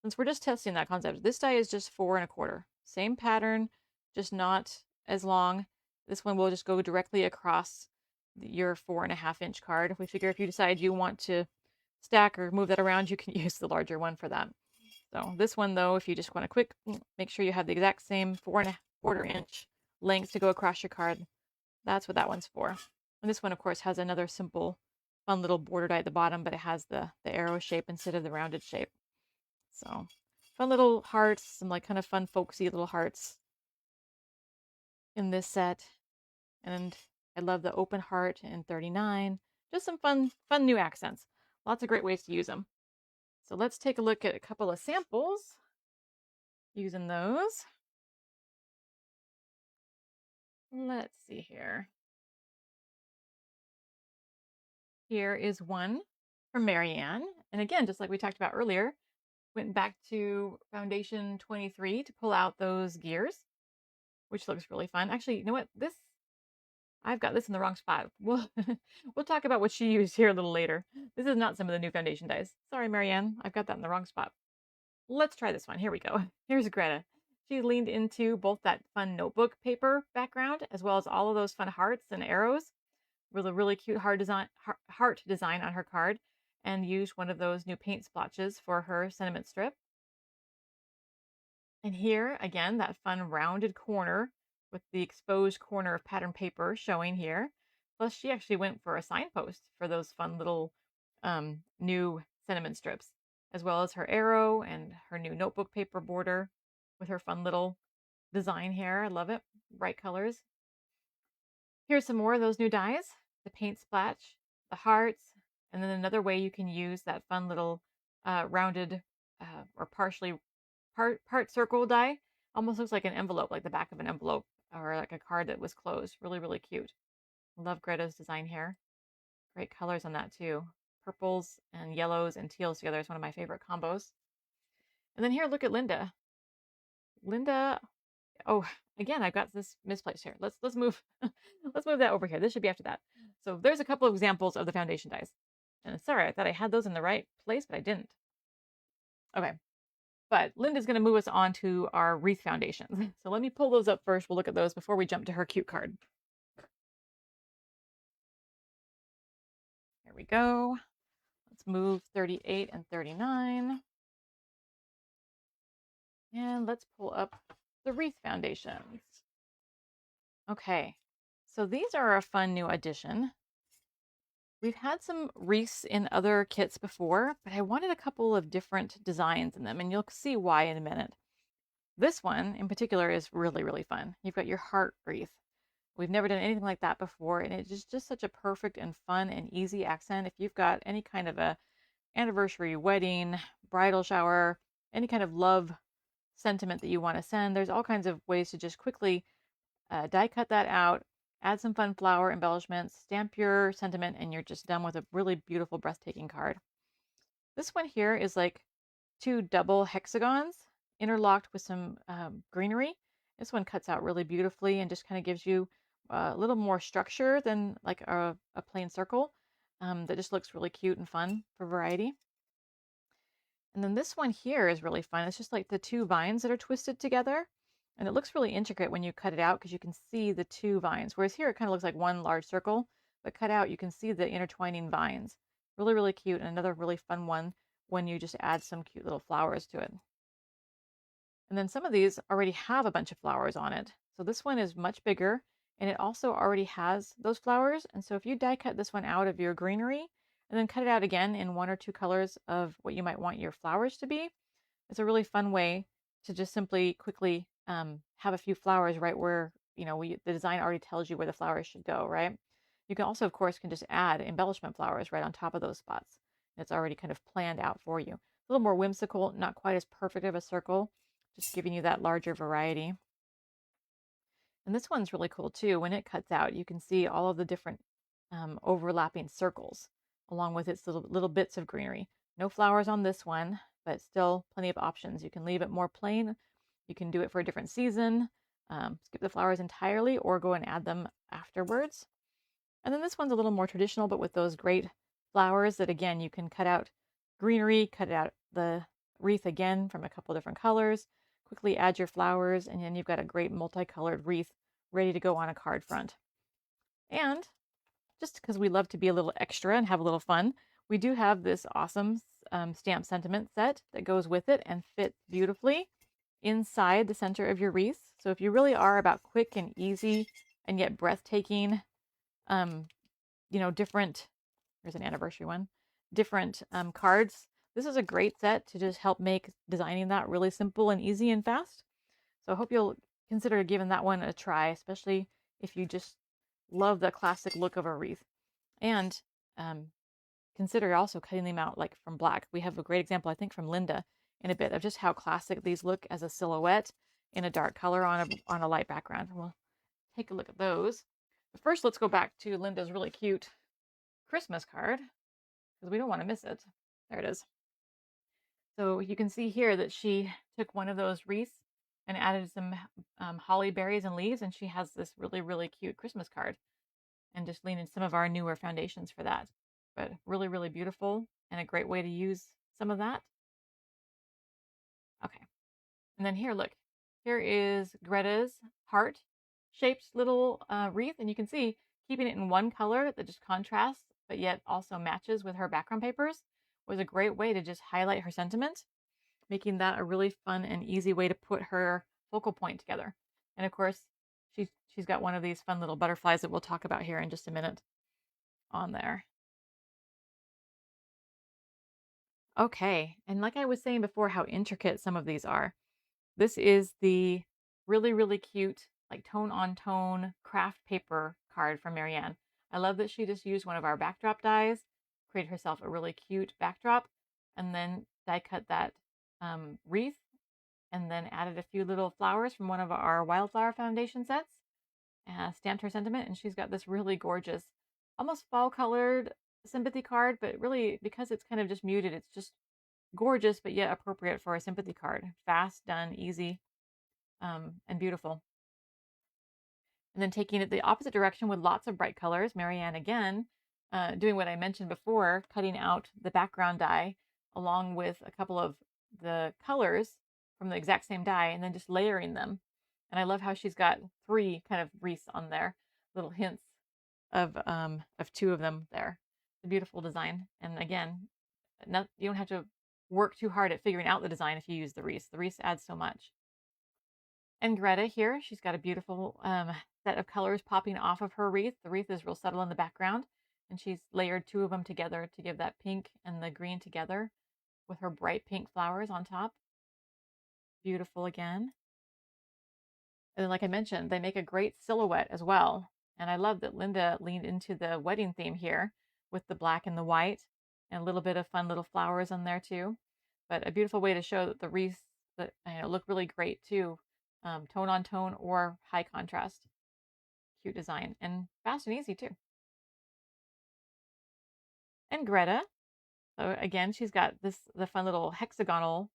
since we're just testing that concept, this die is just 4 1/4. Same pattern, just not as long. This one will just go directly across your 4.5 inch card. We figure if you decide you want to stack or move that around, you can use the larger one for that. So this one though, if you just want to make sure you have the exact same 4 1/4 inch length to go across your card, that's what that one's for. And this one of course has another simple fun little border die at the bottom, but it has the arrow shape instead of the rounded shape. So fun little hearts, some like kind of fun folksy little hearts in this set. And I love the open heart in 39. Just some fun new accents. Lots of great ways to use them. So let's take a look at a couple of samples using those. Let's see here. Here is one from Marianne. And again, just like we talked about earlier, went back to Foundation 23 to pull out those gears, which looks really fun. Actually, you know what? I've got this in the wrong spot. We'll talk about what she used here a little later. This is not some of the new foundation dyes. Sorry, Marianne. I've got that in the wrong spot. Let's try this one. Here we go. Here's Greta. She leaned into both that fun notebook paper background as well as all of those fun hearts and arrows with a really cute heart design on her card, and used one of those new paint splotches for her sentiment strip. And here, again, that fun rounded corner with the exposed corner of pattern paper showing here. Plus, she actually went for a signpost for those fun little new sentiment strips, as well as her arrow and her new notebook paper border with her fun little design here. I love it. Bright colors. Here's some more of those new dies. The paint splash, the hearts, and then another way you can use that fun little rounded or part circle die. Almost looks like an envelope, like the back of an envelope or like a card that was closed. Really, really cute. Love Greta's design here. Great colors on that too. Purples and yellows and teals together is one of my favorite combos. And then here, look at Linda. Linda, oh, again, I've got this misplaced here. Let's move let's move that over here. This should be after that. So there's a couple of examples of the foundation dies. And sorry, I thought I had those in the right place, but I didn't. Okay. But Linda's going to move us on to our wreath foundations. So let me pull those up first. We'll look at those before we jump to her cute card. Here we go. Let's move 38 and 39. And let's pull up the wreath foundations. Okay, so these are a fun new addition. We've had some wreaths in other kits before, but I wanted a couple of different designs in them, and you'll see why in a minute. This one in particular is really, really fun. You've got your heart wreath. We've never done anything like that before, and it's just such a perfect and fun and easy accent. If you've got any kind of a anniversary, wedding, bridal shower, any kind of love sentiment that you want to send, there's all kinds of ways to just quickly die cut that out, add some fun flower embellishments, stamp your sentiment, and you're just done with a really beautiful, breathtaking card. This one here is like 2 double hexagons interlocked with some greenery. This one cuts out really beautifully and just kind of gives you a little more structure than like a plain circle. That just looks really cute and fun for variety. And then this one here is really fun. It's just like the 2 vines that are twisted together. And it looks really intricate when you cut it out because you can see the 2 vines. Whereas here it kind of looks like one large circle, but cut out you can see the intertwining vines. Really, really cute. And another really fun one when you just add some cute little flowers to it. And then some of these already have a bunch of flowers on it. So this one is much bigger and it also already has those flowers. And so if you die cut this one out of your greenery and then cut it out again in 1 or 2 colors of what you might want your flowers to be, it's a really fun way to just simply quickly have a few flowers right where, you know, the design already tells you where the flowers should go, right? You can also, of course, can just add embellishment flowers right on top of those spots. It's already kind of planned out for you. A little more whimsical, not quite as perfect of a circle, just giving you that larger variety. And this one's really cool too. When it cuts out, you can see all of the different overlapping circles along with its little bits of greenery. No flowers on this one, but still plenty of options. You can leave it more plain. You can do it for a different season, skip the flowers entirely, or go and add them afterwards. And then this one's a little more traditional, but with those great flowers that, again, you can cut out greenery, cut out the wreath again from a couple different colors, quickly add your flowers, and then you've got a great multicolored wreath ready to go on a card front. And just because we love to be a little extra and have a little fun, we do have this awesome stamp sentiment set that goes with it and fits beautifully inside the center of your wreath. So if you really are about quick and easy and yet breathtaking, different, here's an anniversary one, different cards, this is a great set to just help make designing that really simple and easy and fast. So I hope you'll consider giving that one a try, especially if you just love the classic look of a wreath. And consider also cutting them out like from black. We have a great example, I think, from Linda in a bit of just how classic these look as a silhouette in a dark color on a light background. We'll take a look at those. But first, let's go back to Linda's really cute Christmas card because we don't want to miss it. There it is. So you can see here that she took one of those wreaths and added some holly berries and leaves, and she has this really, really cute Christmas card. And just lean in some of our newer foundations for that. But really, really beautiful and a great way to use some of that. Okay. And then here, look, here is Greta's heart-shaped little wreath. And you can see keeping it in one color that just contrasts, but yet also matches with her background papers was a great way to just highlight her sentiment, making that a really fun and easy way to put her focal point together. And of course, she's got one of these fun little butterflies that we'll talk about here in just a minute on there. Okay, and like I was saying before, how intricate some of these are. This is the really, really cute, like tone on tone craft paper card from Marianne. I love that she just used one of our backdrop dies, created herself a really cute backdrop, and then die cut that wreath, and then added a few little flowers from one of our wildflower foundation sets, stamped her sentiment, and she's got this really gorgeous, almost fall colored sympathy card, but really because it's kind of just muted, it's just gorgeous, but yet appropriate for a sympathy card. Fast, done, easy, and beautiful. And then taking it the opposite direction with lots of bright colors, Marianne again, doing what I mentioned before, cutting out the background die along with a couple of the colors from the exact same die and then just layering them. And I love how she's got 3 kind of wreaths on there, little hints of 2 of them there. It's a beautiful design. And again, you don't have to work too hard at figuring out the design if you use the wreaths. The wreaths add so much. And Greta here, she's got a beautiful set of colors popping off of her wreath. The wreath is real subtle in the background, and she's layered 2 of them together to give that pink and the green together with her bright pink flowers on top. Beautiful again. And like I mentioned, they make a great silhouette as well. And I love that Linda leaned into the wedding theme here with the black and the white and a little bit of fun little flowers on there too. But a beautiful way to show that the wreaths that look really great too, tone on tone or high contrast. Cute design and fast and easy too. And Greta, so again, she's got the fun little hexagonal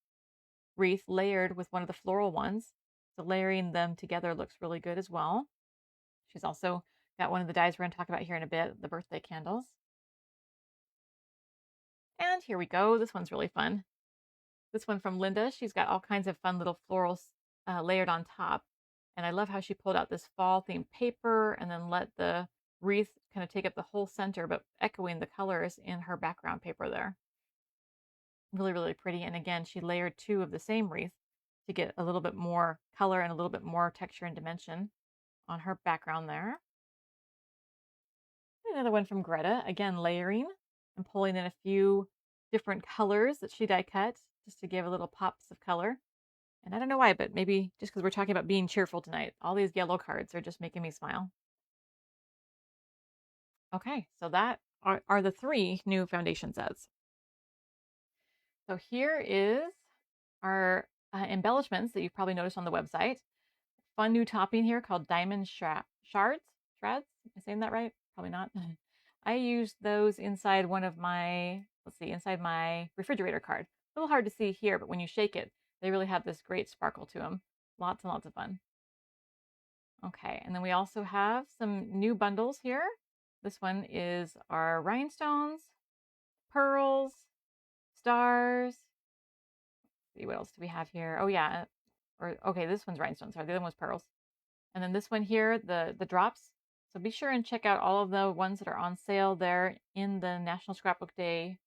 wreath layered with one of the floral ones. So layering them together looks really good as well. She's also got one of the dies we're going to talk about here in a bit, the birthday candles. And here we go. This one's really fun. This one from Linda. She's got all kinds of fun little florals layered on top. And I love how she pulled out this fall themed paper and then let the wreath kind of take up the whole center, but echoing the colors in her background paper there. Really, really pretty. And again, she layered 2 of the same wreath to get a little bit more color and a little bit more texture and dimension on her background there. Another one from Greta, again layering and pulling in a few different colors that she die cut just to give a little pops of color. And I don't know why, but maybe just because we're talking about being cheerful tonight, all these yellow cards are just making me smile. Okay, so that are the 3 new foundation sets. So here is our embellishments that you've probably noticed on the website. Fun new topping here called diamond shards. Am I saying that right? Probably not. I used those inside one of my, inside my refrigerator card. A little hard to see here, but when you shake it, they really have this great sparkle to them. Lots and lots of fun. Okay, and then we also have some new bundles here. This one is our rhinestones, pearls, stars. Let's see, what else do we have here? Oh yeah, okay, this one's rhinestones. Sorry, the other one was pearls. And then this one here, the drops. So be sure and check out all of the ones that are on sale there in the National Scrapbook Day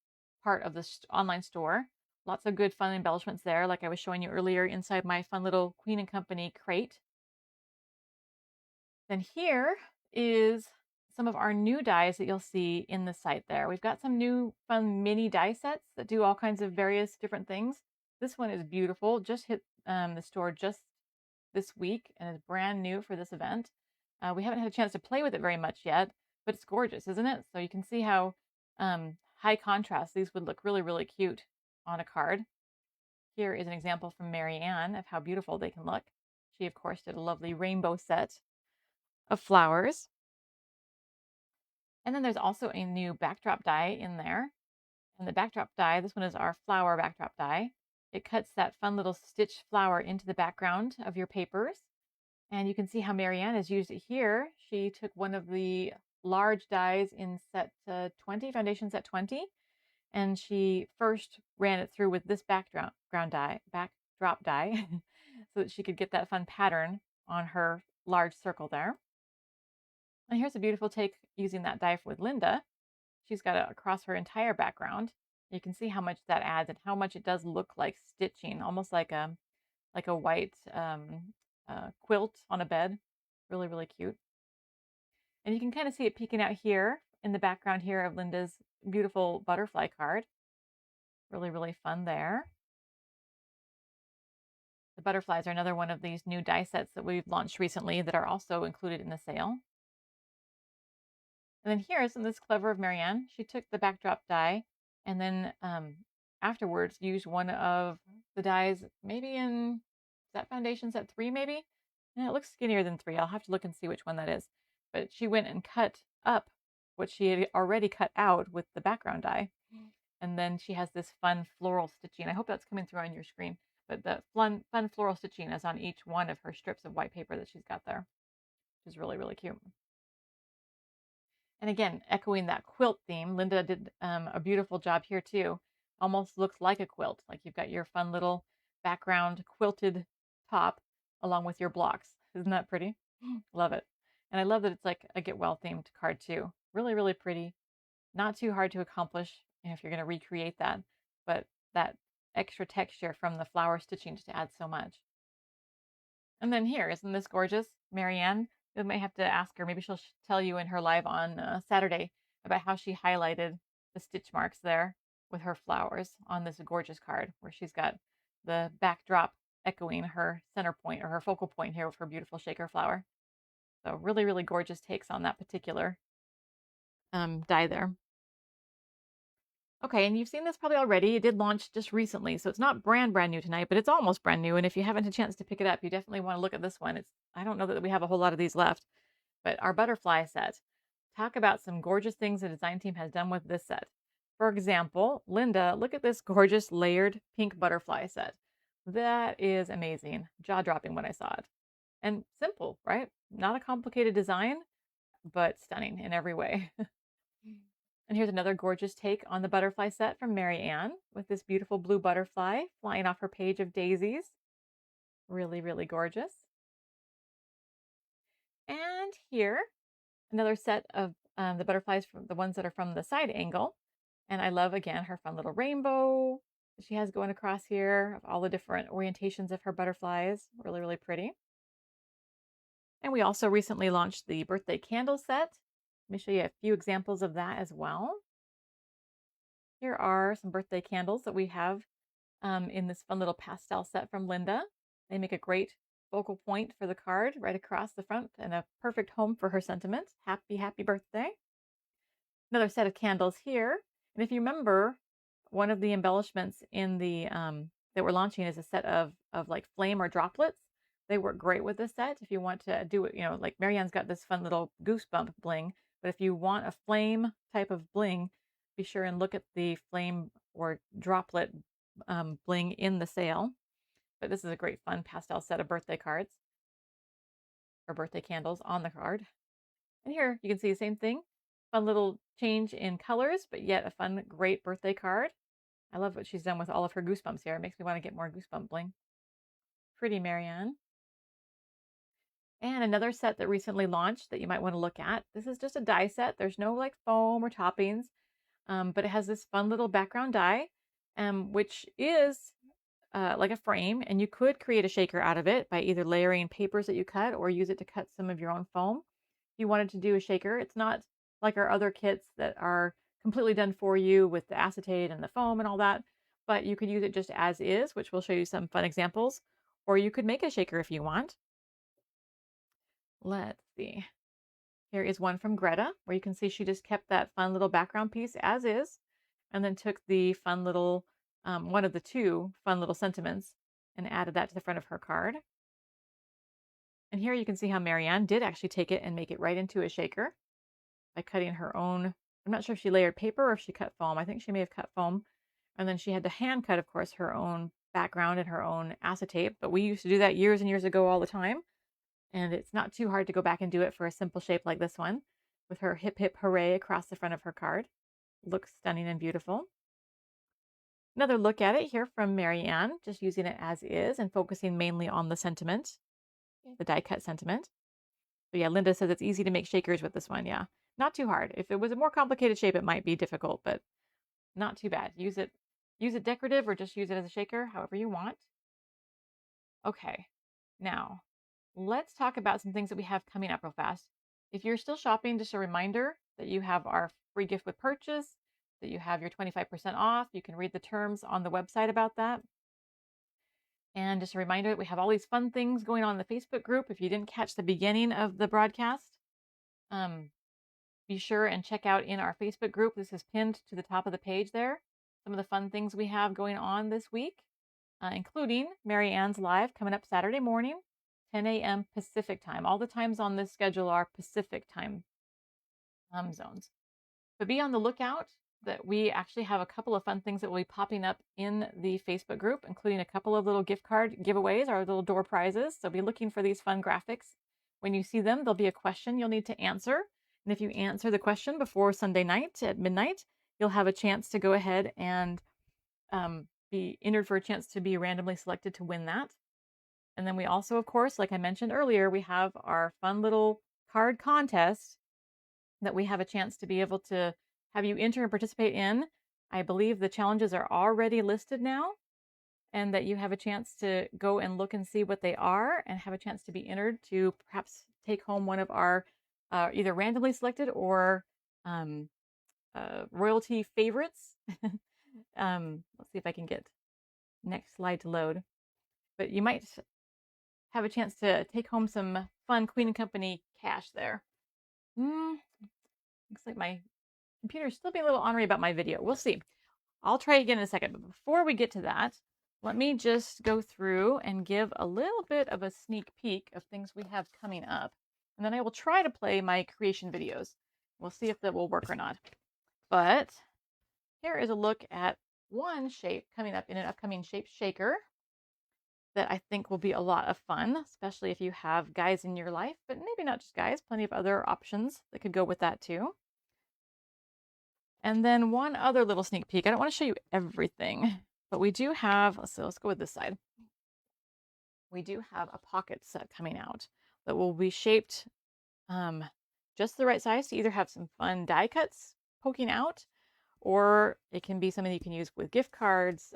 part of the online store. Lots of good fun embellishments there, like I was showing you earlier inside my fun little Queen & Company crate. Then here is some of our new dies that you'll see in the site there. We've got some new fun mini die sets that do all kinds of various different things. This one is beautiful, just hit the store just this week and is brand new for this event. We haven't had a chance to play with it very much yet, but it's gorgeous, isn't it? So you can see how high contrast these would look really, really cute on a card. Here is an example from Marianne of how beautiful they can look. She, of course, did a lovely rainbow set of flowers. And then there's also a new backdrop die in there. And the backdrop die, this one is our flower backdrop die. It cuts that fun little stitch flower into the background of your papers. And you can see how Marianne has used it here. She took one of the large dies in set 20, foundation set 20, and she first ran it through with this backdrop die, so that she could get that fun pattern on her large circle there. And here's a beautiful take using that die with Linda. She's got it across her entire background. You can see how much that adds and how much it does look like stitching, almost like a white quilt on a bed. Really, really cute. And you can kind of see it peeking out here in the background here of Linda's beautiful butterfly card. Really, really fun there. The butterflies are another one of these new die sets that we've launched recently that are also included in the sale. And then here, isn't this clever of Marianne? She took the backdrop die and then afterwards used one of the dies, maybe in that foundation set 3, maybe? Yeah, it looks skinnier than 3. I'll have to look and see which one that is. But she went and cut up what she had already cut out with the background die. And then she has this fun floral stitching. I hope that's coming through on your screen. But the fun floral stitching is on each one of her strips of white paper that she's got there, which is really, really cute. And again, echoing that quilt theme, Linda did a beautiful job here too. Almost looks like a quilt, like you've got your fun little background quilted top along with your blocks. Isn't that pretty? Love it. And I love that it's like a get well themed card too. Really, really pretty. Not too hard to accomplish if you're going to recreate that, but that extra texture from the flower stitching just adds so much. And then here, isn't this gorgeous? Marianne, you may have to ask her. Maybe she'll tell you in her live on Saturday about how she highlighted the stitch marks there with her flowers on this gorgeous card where she's got the backdrop echoing her center point or her focal point here with her beautiful shaker flower. So really, really gorgeous takes on that particular die there. Okay, and you've seen this probably already. It did launch just recently, so it's not brand new tonight, but it's almost brand new. And if you haven't had a chance to pick it up, you definitely want to look at this one. I don't know that we have a whole lot of these left, but our butterfly set. Talk about some gorgeous things the design team has done with this set. For example, Linda, look at this gorgeous layered pink butterfly set. That is amazing. Jaw-dropping when I saw it. And simple, right? Not a complicated design, but stunning in every way. And here's another gorgeous take on the butterfly set from Marianne with this beautiful blue butterfly flying off her page of daisies. Really, really gorgeous. And here, another set of the butterflies, from the ones that are from the side angle. And I love, again, her fun little rainbow that she has going across here of all the different orientations of her butterflies. Really, really pretty. And we also recently launched the birthday candle set. Let me show you a few examples of that as well. Here are some birthday candles that we have in this fun little pastel set from Linda. They make a great focal point for the card right across the front and a perfect home for her sentiment. Happy, happy birthday. Another set of candles here. And if you remember, one of the embellishments in the that we're launching is a set of like flame or droplets. They work great with this set if you want to do it, like Marianne's got this fun little goosebump bling, but if you want a flame type of bling, be sure and look at the flame or droplet bling in the sale. But this is a great fun pastel set of birthday cards or birthday candles on the card. And here you can see the same thing. Fun little change in colors, but yet a fun, great birthday card. I love what she's done with all of her goosebumps here. It makes me want to get more goosebump bling. Pretty Marianne. And another set that recently launched that you might want to look at. This is just a die set. There's no like foam or toppings, but it has this fun little background die, which is like a frame, and you could create a shaker out of it by either layering papers that you cut or use it to cut some of your own foam. If you wanted to do a shaker, it's not like our other kits that are completely done for you with the acetate and the foam and all that, but you could use it just as is, which we'll show you some fun examples, or you could make a shaker if you want. Let's see. Here is one from Greta, where you can see she just kept that fun little background piece as is, and then took the fun little, one of the two fun little sentiments and added that to the front of her card. And here you can see how Marianne did actually take it and make it right into a shaker by cutting her own. I'm not sure if she layered paper or if she cut foam. I think she may have cut foam. And then she had to hand cut, of course, her own background and her own acetate. But we used to do that years and years ago all the time. And it's not too hard to go back and do it for a simple shape like this one with her hip hip hooray across the front of her card. Looks stunning and beautiful. Another look at it here from Marianne, just using it as is and focusing mainly on the sentiment, the die cut sentiment. So yeah, Linda says it's easy to make shakers with this one. Yeah, not too hard. If it was a more complicated shape, it might be difficult, but not too bad. Use it decorative or just use it as a shaker, however you want. Okay, now let's talk about some things that we have coming up real fast. If you're still shopping, just a reminder that you have our free gift with purchase, that you have your 25% off. You can read the terms on the website about that. And just a reminder that we have all these fun things going on in the Facebook group. If you didn't catch the beginning of the broadcast, be sure and check out in our Facebook group. This is pinned to the top of the page there. Some of the fun things we have going on this week, including Marianne's Live coming up Saturday morning, 10 a.m. Pacific time. All the times on this schedule are Pacific time zones. But be on the lookout that we actually have a couple of fun things that will be popping up in the Facebook group, including a couple of little gift card giveaways, our little door prizes. So be looking for these fun graphics. When you see them, there'll be a question you'll need to answer. And if you answer the question before Sunday night at midnight, you'll have a chance to go ahead and be entered for a chance to be randomly selected to win that. And then we also, of course, like I mentioned earlier, we have our fun little card contest that we have a chance to be able to have you enter and participate in. I believe the challenges are already listed now, and that you have a chance to go and look and see what they are and have a chance to be entered to perhaps take home one of our either randomly selected or royalty favorites. Let's see if I can get next slide to load. But you might have a chance to take home some fun Queen and Company cash there. Looks like my computer's still being a little ornery about my video. We'll see. I'll try again in a second. But before we get to that, let me just go through and give a little bit of a sneak peek of things we have coming up. And then I will try to play my creation videos. We'll see if that will work or not. But here is a look at one shape coming up in an upcoming shape shaker that I think will be a lot of fun, especially if you have guys in your life, but maybe not just guys, plenty of other options that could go with that too. And then one other little sneak peek. I don't want to show you everything, but we do have, let's go with this side. We do have a pocket set coming out that will be shaped just the right size to either have some fun die cuts poking out, or it can be something you can use with gift cards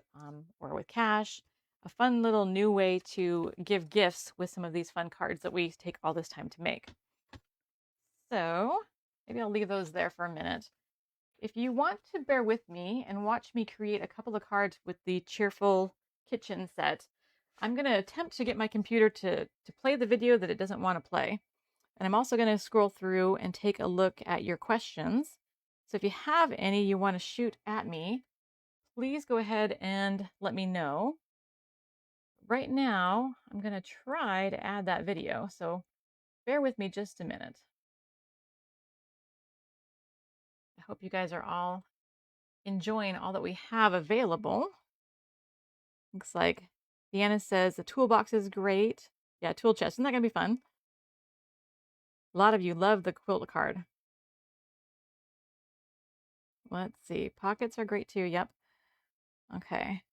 or with cash. A fun little new way to give gifts with some of these fun cards that we take all this time to make. So maybe I'll leave those there for a minute. If you want to bear with me and watch me create a couple of cards with the Cheerful kitchen set, I'm going to attempt to get my computer to play the video that it doesn't want to play. And I'm also going to scroll through and take a look at your questions. So if you have any you want to shoot at me, please go ahead and let me know. Right now, I'm going to try to add that video. So bear with me just a minute. I hope you guys are all enjoying all that we have available. Looks like Deanna says the toolbox is great. Yeah, tool chest. Isn't that going to be fun? A lot of you love the quilt card. Let's see. Pockets are great too. Yep. Okay.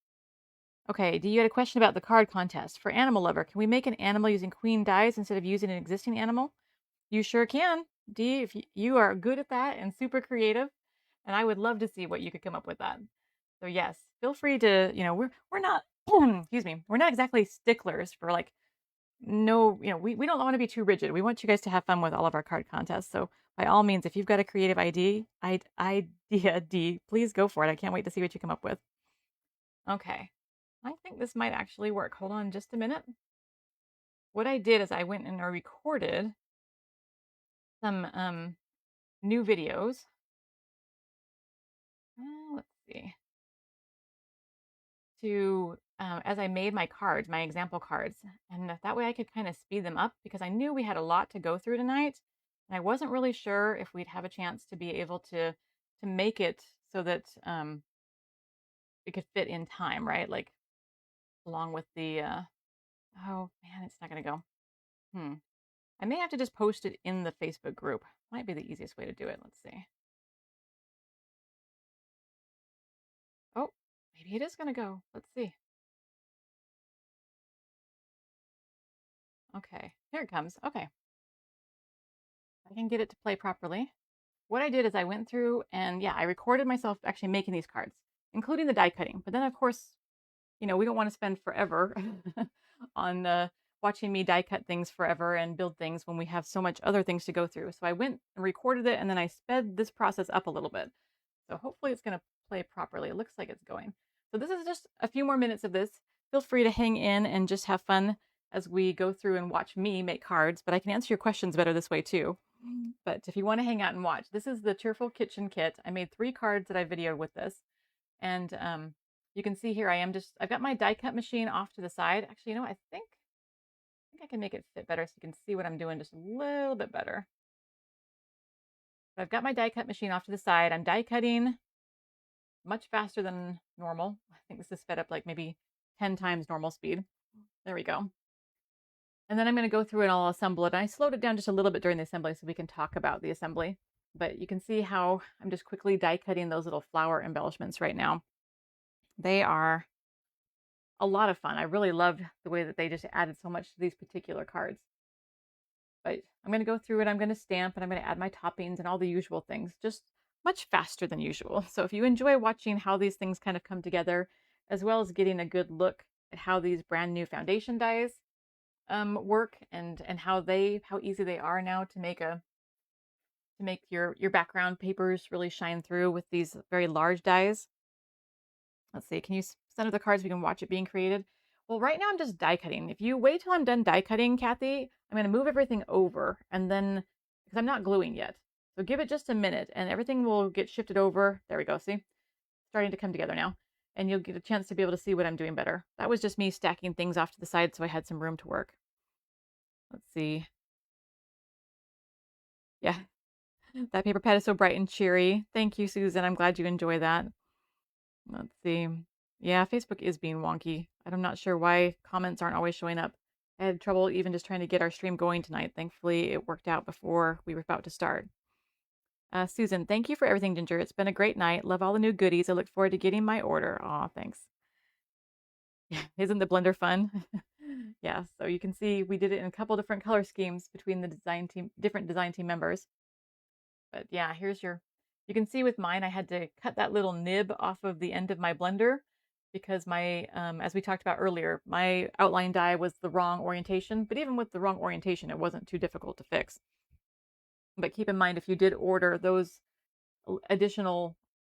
Okay, Dee, you had a question about the card contest. For Animal Lover, can we make an animal using queen dies instead of using an existing animal? You sure can. Dee, if you are good at that and super creative, and I would love to see what you could come up with that. So yes, feel free to, we're not, excuse me, we're not exactly sticklers for like, no, we don't want to be too rigid. We want you guys to have fun with all of our card contests. So by all means, if you've got a creative idea, Dee, please go for it. I can't wait to see what you come up with. Okay. I think this might actually work. Hold on just a minute. What I did is I went and I recorded some new videos. Let's see. To as I made my cards, my example cards. And that way I could kind of speed them up because I knew we had a lot to go through tonight. And I wasn't really sure if we'd have a chance to be able to make it so that it could fit in time, right? Like along with the oh man, it's not gonna go. Hmm. I may have to just post it in the Facebook group. Might be the easiest way to do it. Let's see. Oh, maybe it is gonna go. Let's see. Okay, here it comes. Okay, I can get it to play properly. What I did is I went through and yeah, I recorded myself actually making these cards, including the die cutting. But then of course, we don't want to spend forever on watching me die cut things forever and build things when we have so much other things to go through. So I went and recorded it and then I sped this process up a little bit. So hopefully it's going to play properly. It looks like it's going. So this is just a few more minutes of this. Feel free to hang in and just have fun as we go through and watch me make cards, but I can answer your questions better this way too. But if you want to hang out and watch, this is the Cheerful Kitchen Kit. I made 3 cards that I videoed with this. And you can see here I've got my die cut machine off to the side. Actually, I think I can make it fit better so you can see what I'm doing just a little bit better. But I've got my die cut machine off to the side. I'm die cutting much faster than normal. I think this is sped up like maybe 10 times normal speed. There we go. And then I'm going to go through and I'll assemble it. And I slowed it down just a little bit during the assembly so we can talk about the assembly. But you can see how I'm just quickly die cutting those little flower embellishments right now. They are a lot of fun. I really loved the way that they just added so much to these particular cards. But I'm going to go through it. I'm going to stamp and I'm going to add my toppings and all the usual things, just much faster than usual. So if you enjoy watching how these things kind of come together, as well as getting a good look at how these brand new foundation dies work and how easy they are now to make your background papers really shine through with these very large dies. Let's see, can you center the cards so we can watch it being created? Well, right now I'm just die cutting. If you wait till I'm done die cutting, Kathy, I'm going to move everything over and then, because I'm not gluing yet. So give it just a minute and everything will get shifted over. There we go, see? Starting to come together now. And you'll get a chance to be able to see what I'm doing better. That was just me stacking things off to the side so I had some room to work. Let's see. Yeah, that paper pad is so bright and cheery. Thank you, Susan. I'm glad you enjoy that. Let's see. Yeah, Facebook is being wonky. I'm not sure why comments aren't always showing up. I had trouble even just trying to get our stream going tonight. Thankfully, it worked out before we were about to start. Susan, thank you for everything, Ginger. It's been a great night. Love all the new goodies. I look forward to getting my order. Aw, thanks. Yeah, isn't the blender fun? Yeah, so you can see we did it in a couple different color schemes between the different design team members. But yeah, you can see with mine, I had to cut that little nib off of the end of my blender because as we talked about earlier, my outline die was the wrong orientation. But even with the wrong orientation, it wasn't too difficult to fix. But keep in mind, if you did order those additional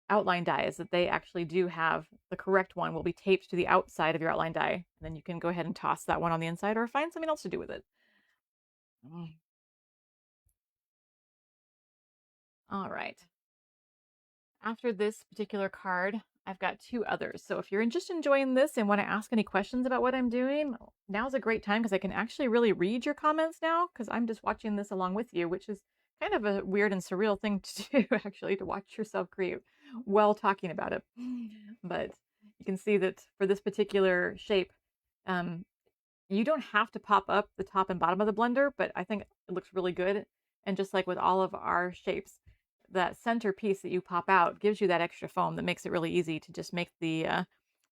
outline dies, that they actually do have the correct one will be taped to the outside of your outline die. And then you can go ahead and toss that one on the inside or find something else to do with it. All right. After this particular card, I've got 2 others. So if you're just enjoying this and want to ask any questions about what I'm doing, now's a great time because I can actually really read your comments now because I'm just watching this along with you, which is kind of a weird and surreal thing to do, actually, to watch yourself create while talking about it. But you can see that for this particular shape, you don't have to pop up the top and bottom of the blender, but I think it looks really good. And just like with all of our shapes, that center piece that you pop out gives you that extra foam that makes it really easy to just make the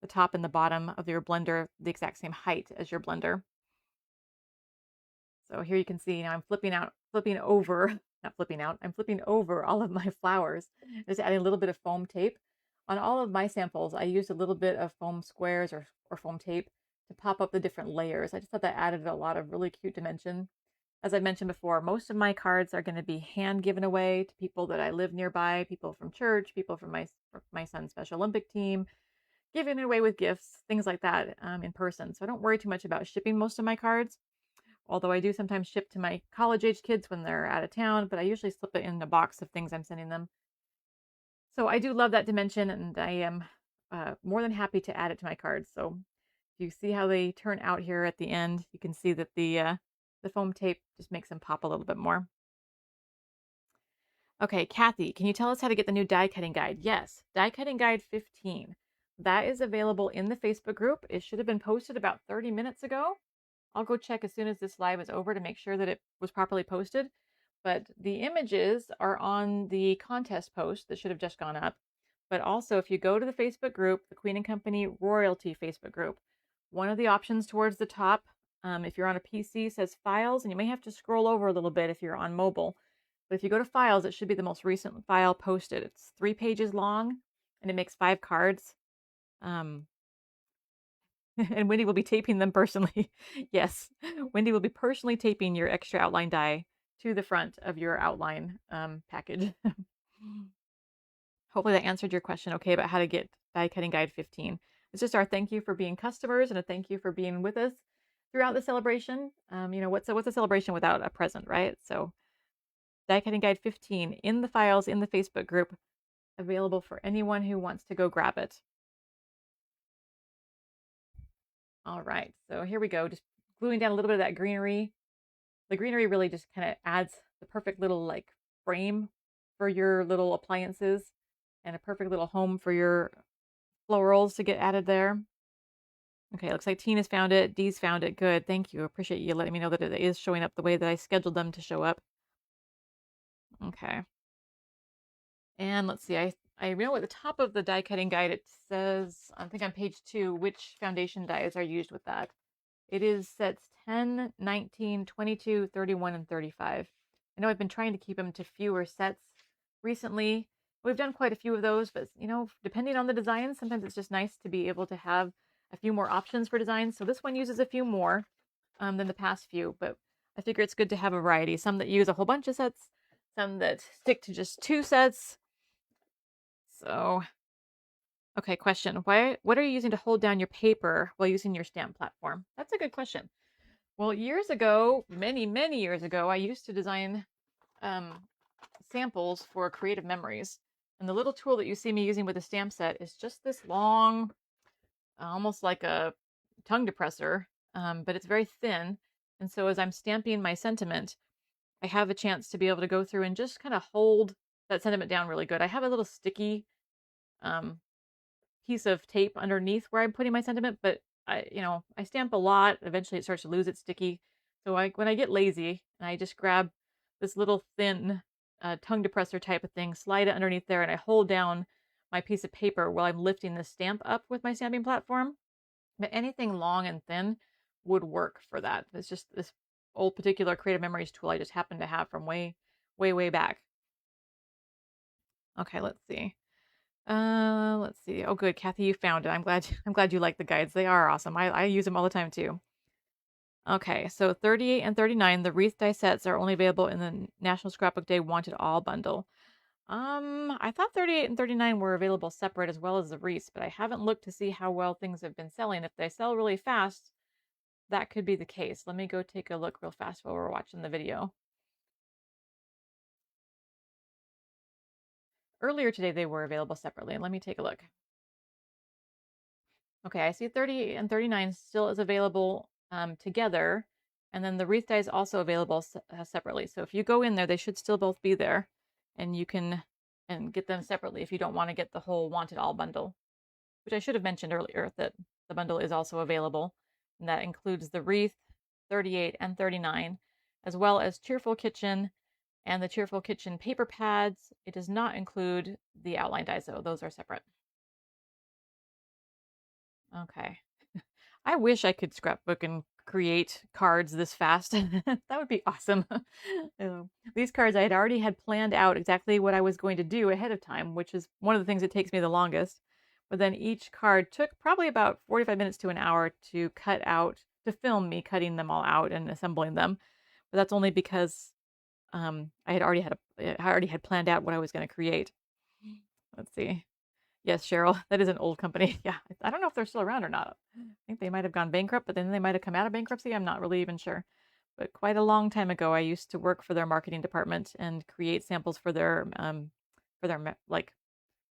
top and the bottom of your blender the exact same height as your blender. So here you can see now I'm flipping over, not flipping out, I'm flipping over all of my flowers, just adding a little bit of foam tape. On all of my samples, I used a little bit of foam squares or foam tape to pop up the different layers. I just thought that added a lot of really cute dimension. As I mentioned before, most of my cards are going to be hand given away to people that I live nearby, people from church, people from my son's Special Olympic team, giving it away with gifts, things like that in person. So I don't worry too much about shipping most of my cards, although I do sometimes ship to my college-age kids when they're out of town, but I usually slip it in a box of things I'm sending them. So I do love that dimension, and I am more than happy to add it to my cards. So If you see how they turn out here at the end, you can see that the foam tape just makes them pop a little bit more. Okay, Kathy, can you tell us how to get the new die cutting guide? Yes, die cutting guide 15. That is available in the Facebook group. It should have been posted about 30 minutes ago. I'll go check as soon as this live is over to make sure that it was properly posted. But the images are on the contest post that should have just gone up. But also, if you go to the Facebook group, the Queen and Company Royalty Facebook group, one of the options towards the top, if you're on a PC, says Files, and you may have to scroll over a little bit if you're on mobile. But if you go to Files, it should be the most recent file posted. It's 3 pages long, and it makes 5 cards. Um, and Wendy will be taping them personally. Yes, Wendy will be personally taping your extra outline die to the front of your outline package. Hopefully that answered your question okay about how to get die cutting guide 15. It's just our thank you for being customers and a thank you for being with us throughout the celebration. You know, what's a celebration without a present, right? So die cutting guide 15 in the files in the Facebook group, available for anyone who wants to go grab it. All right, so here we go. Just gluing down a little bit of that greenery. The greenery really just kind of adds the perfect little like frame for your little appliances and a perfect little home for your florals to get added there. Okay, looks like Tina's found it. Dee's found it. Good. Thank you. Appreciate you letting me know that it is showing up the way that I scheduled them to show up. Okay. And let's see. I know at the top of the die cutting guide it says, I think on page 2, which foundation dies are used with that. It is sets 10, 19, 22, 31, and 35. I know I've been trying to keep them to fewer sets recently. We've done quite a few of those, but you know, depending on the design, sometimes it's just nice to be able to have a few more options for designs. So this one uses a few more than the past few, but I figure it's good to have a variety. Some that use a whole bunch of sets, some that stick to just 2 sets. So, okay, question. What are you using to hold down your paper while using your stamp platform? That's a good question. Well, years ago, many, many years ago, I used to design samples for Creative Memories. And the little tool that you see me using with the stamp set is just this long, almost like a tongue depressor, but it's very thin. And so as I'm stamping my sentiment, I have a chance to be able to go through and just kind of hold that sentiment down really good. I have a little sticky um, piece of tape underneath where I'm putting my sentiment, but I stamp a lot. Eventually it starts to lose its sticky. So when I get lazy and I just grab this little thin tongue depressor type of thing, slide it underneath there, and I hold down my piece of paper while I'm lifting the stamp up with my stamping platform. But anything long and thin would work for that. It's just this old particular Creative Memories tool I just happen to have from way, way, way back. Okay, let's see. Let's see. Oh, good, Kathy, you found it. I'm glad you like the guides. They are awesome. I use them all the time too. Okay, so 38 and 39, the wreath die sets are only available in the National Scrapbook Day Wanted All bundle. I thought 38 and 39 were available separate as well as the wreaths, but I haven't looked to see how well things have been selling. If they sell really fast, that could be the case. Let me go take a look real fast while we're watching the video. Earlier today, they were available separately. Let me take a look. Okay, I see 30 and 39 still is available together. And then the wreath die is also available separately. So if you go in there, they should still both be there. And you can get them separately if you don't want to get the whole Wanted All bundle. Which I should have mentioned earlier that the bundle is also available. And that includes the wreath, 38 and 39, as well as Cheerful Kitchen and the Cheerful Kitchen paper pads. It does not include the outline dies, though. Those are separate. Okay. I wish I could scrapbook and create cards this fast. That would be awesome. These cards I had already had planned out exactly what I was going to do ahead of time, which is one of the things that takes me the longest. But then each card took probably about 45 minutes to an hour to cut out, to film me cutting them all out and assembling them. But that's only because I already had planned out what I was going to create. Let's see. Yes, Cheryl, that is an old company. Yeah, I don't know if they're still around or not. I think they might have gone bankrupt, but then they might have come out of bankruptcy. I'm not really even sure. But quite a long time ago, I used to work for their marketing department and create samples for their like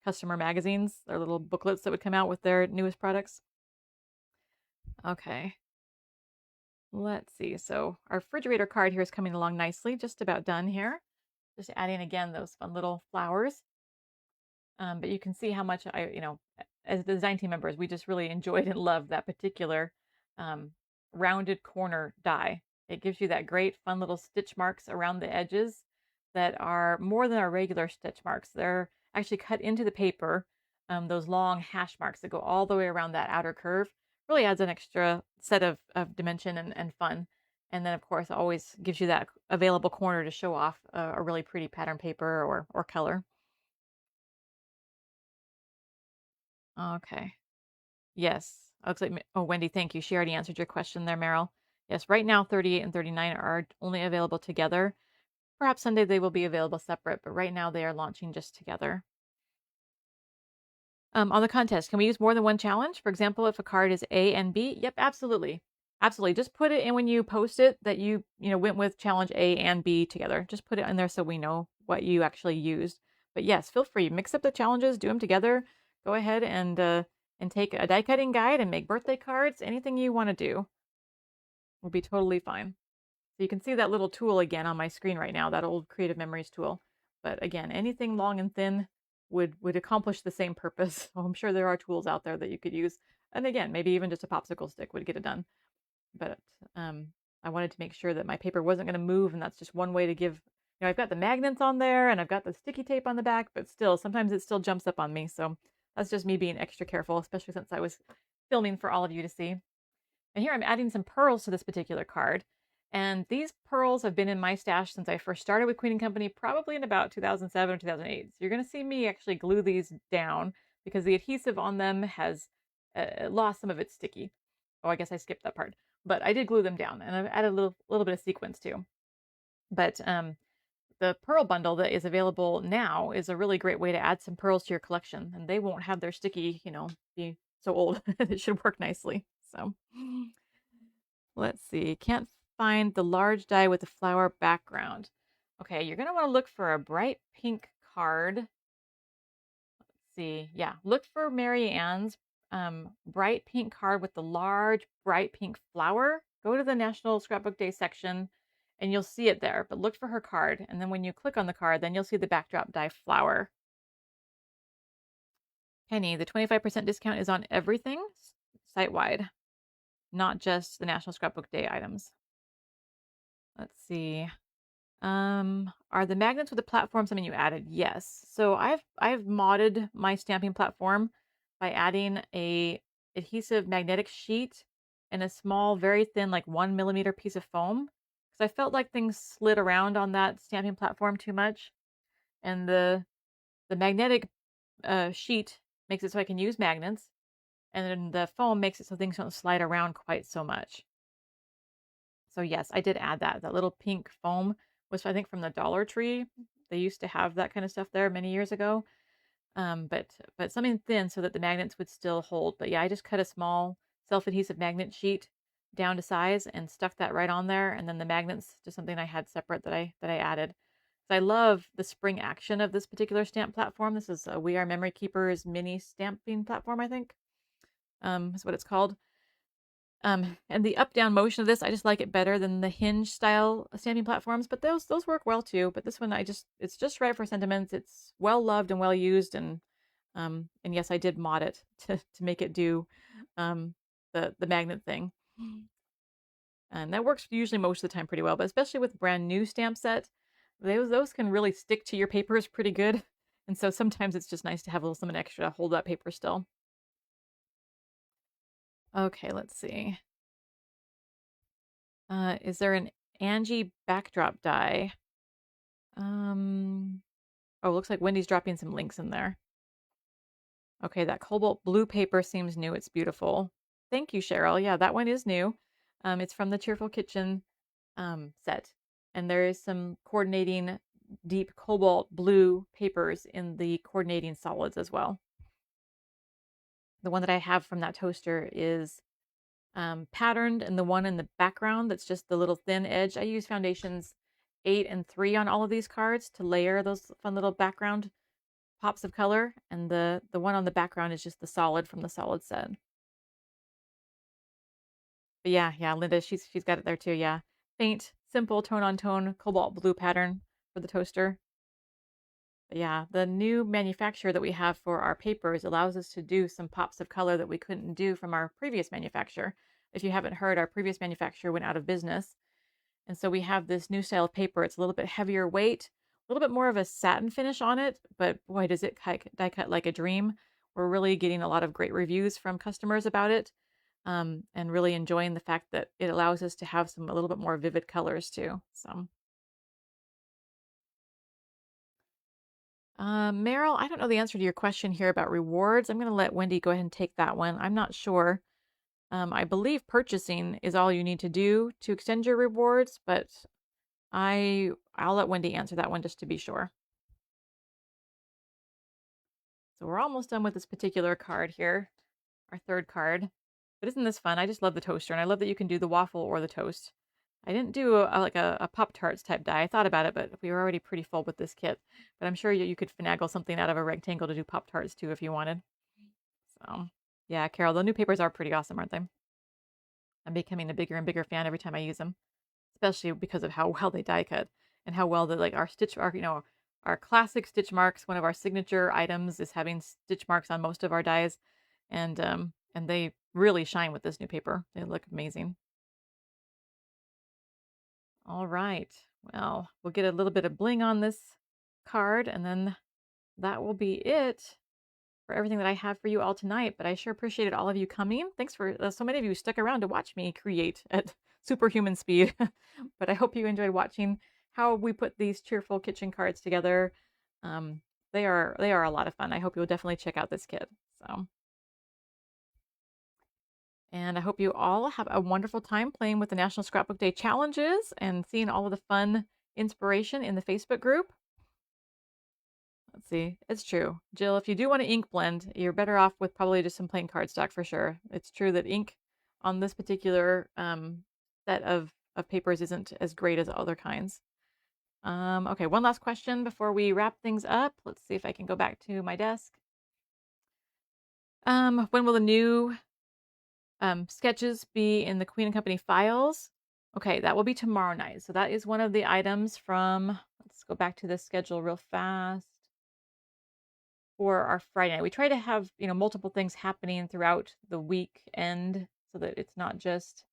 customer magazines, their little booklets that would come out with their newest products. Okay. Let's see. So our refrigerator card here is coming along nicely. Just about done here. Just adding again those fun little flowers. But you can see how much as the design team members, we just really enjoyed and loved that particular um, rounded corner die. It gives you that great fun little stitch marks around the edges that are more than our regular stitch marks. They're actually cut into the paper. Those long hash marks that go all the way around that outer curve really adds an extra set of dimension and fun. And then, of course, always gives you that available corner to show off a really pretty pattern paper or color. Okay. Yes. Looks like, oh, Wendy, thank you. She already answered your question there, Meryl. Yes, right now 38 and 39 are only available together. Perhaps Sunday they will be available separate, but right now they are launching just together. On the contest, can we use more than one challenge? For example, if a card is A and B? Yep, absolutely. Absolutely. Just put it in when you post it that you went with challenge A and B together. Just put it in there so we know what you actually used. But yes, feel free. Mix up the challenges, do them together. Go ahead and take a die cutting guide and make birthday cards. Anything you want to do will be totally fine. So you can see that little tool again on my screen right now, that old Creative Memories tool. But again, anything long and thin would accomplish the same purpose. So I'm sure there are tools out there that you could use. And again, maybe even just a popsicle stick would get it done. But I wanted to make sure that my paper wasn't going to move, and that's just one way to give. I've got the magnets on there, and I've got the sticky tape on the back, but still, sometimes it still jumps up on me. So that's just me being extra careful, especially since I was filming for all of you to see. And here I'm adding some pearls to this particular card. And these pearls have been in my stash since I first started with Queen & Company, probably in about 2007 or 2008. So you're going to see me actually glue these down because the adhesive on them has lost some of its sticky. Oh, I guess I skipped that part. But I did glue them down, and I've added a little bit of sequins too. But the pearl bundle that is available now is a really great way to add some pearls to your collection, and they won't have their sticky, be so old. It should work nicely. So let's see. Can't find the large die with the flower background. Okay, you're going to want to look for a bright pink card. Let's see. Yeah, look for Mary Ann's bright pink card with the large bright pink flower. Go to the National Scrapbook Day section and you'll see it there. But look for her card. And then when you click on the card, then you'll see the backdrop die flower. Penny, the 25% discount is on everything site-wide, not just the National Scrapbook Day items. Let's see. Are the magnets with the platform something you added? Yes. So I've modded my stamping platform by adding a adhesive magnetic sheet and a small, very thin, like 1 millimeter piece of foam. Because I felt like things slid around on that stamping platform too much. And the magnetic sheet makes it so I can use magnets. And then the foam makes it so things don't slide around quite so much. So yes, I did add that little pink foam was, I think, from the Dollar Tree. They used to have that kind of stuff there many years ago. But something thin so that the magnets would still hold. But yeah, I just cut a small self-adhesive magnet sheet down to size and stuck that right on there. And then the magnets, just something I had separate that I added. So I love the spring action of this particular stamp platform. This is a We Are Memory Keepers mini stamping platform, I think. Is what it's called. And the up-down motion of this, I just like it better than the hinge style stamping platforms, but those work well too. But this one, it's just right for sentiments. It's well loved and well used, and yes, I did mod it to make it do the magnet thing, and that works usually most of the time pretty well. But especially with brand new stamp set, those can really stick to your papers pretty good, and so sometimes it's just nice to have a little something extra to hold that paper still. Okay, let's see. Is there an Angie backdrop die? Oh, looks like Wendy's dropping some links in there. Okay, that cobalt blue paper seems new. It's beautiful. Thank you, Cheryl. Yeah, that one is new. It's from the Cheerful Kitchen set. And there is some coordinating deep cobalt blue papers in the coordinating solids as well. The one that I have from that toaster is patterned, and the one in the background that's just the little thin edge. I use foundations 8 and 3 on all of these cards to layer those fun little background pops of color, and the one on the background is just the solid from the solid set. But yeah, Linda, she's got it there too. Yeah, faint, simple tone on tone, cobalt blue pattern for the toaster. But yeah, the new manufacturer that we have for our papers allows us to do some pops of color that we couldn't do from our previous manufacturer. If you haven't heard, our previous manufacturer went out of business. And so we have this new style of paper. It's a little bit heavier weight, a little bit more of a satin finish on it, but boy, does it die cut like a dream. We're really getting a lot of great reviews from customers about it, and really enjoying the fact that it allows us to have a little bit more vivid colors too. So, Meryl, I don't know the answer to your question here about rewards. I'm going to let Wendy go ahead and take that one. I'm not sure. I believe purchasing is all you need to do to extend your rewards, but I'll let Wendy answer that one just to be sure. So we're almost done with this particular card here, our third card. But isn't this fun? I just love the toaster, and I love that you can do the waffle or the toast. I didn't do like a Pop-Tarts type die. I thought about it, but we were already pretty full with this kit. But I'm sure you could finagle something out of a rectangle to do Pop-Tarts too if you wanted. So yeah, Carol, the new papers are pretty awesome, aren't they? I'm becoming a bigger and bigger fan every time I use them, especially because of how well they die cut and how well our stitch mark, our classic stitch marks. One of our signature items is having stitch marks on most of our dies, and they really shine with this new paper. They look amazing. All right. Well, we'll get a little bit of bling on this card, and then that will be it for everything that I have for you all tonight. But I sure appreciated all of you coming. Thanks for so many of you stuck around to watch me create at superhuman speed. But I hope you enjoyed watching how we put these cheerful kitchen cards together. Um, they are a lot of fun. I hope you'll definitely check out this kit. So, and I hope you all have a wonderful time playing with the National Scrapbook Day challenges and seeing all of the fun inspiration in the Facebook group. Let's see. It's true. Jill, if you do want to ink blend, you're better off with probably just some plain cardstock for sure. It's true that ink on this particular set of papers isn't as great as other kinds. Okay, one last question before we wrap things up. Let's see if I can go back to my desk. When will the new sketches be in the Queen and Company files? Okay, that will be tomorrow night. So that is one of the items from, let's go back to the schedule real fast. For our Friday night, we try to have, multiple things happening throughout the weekend so that it's not just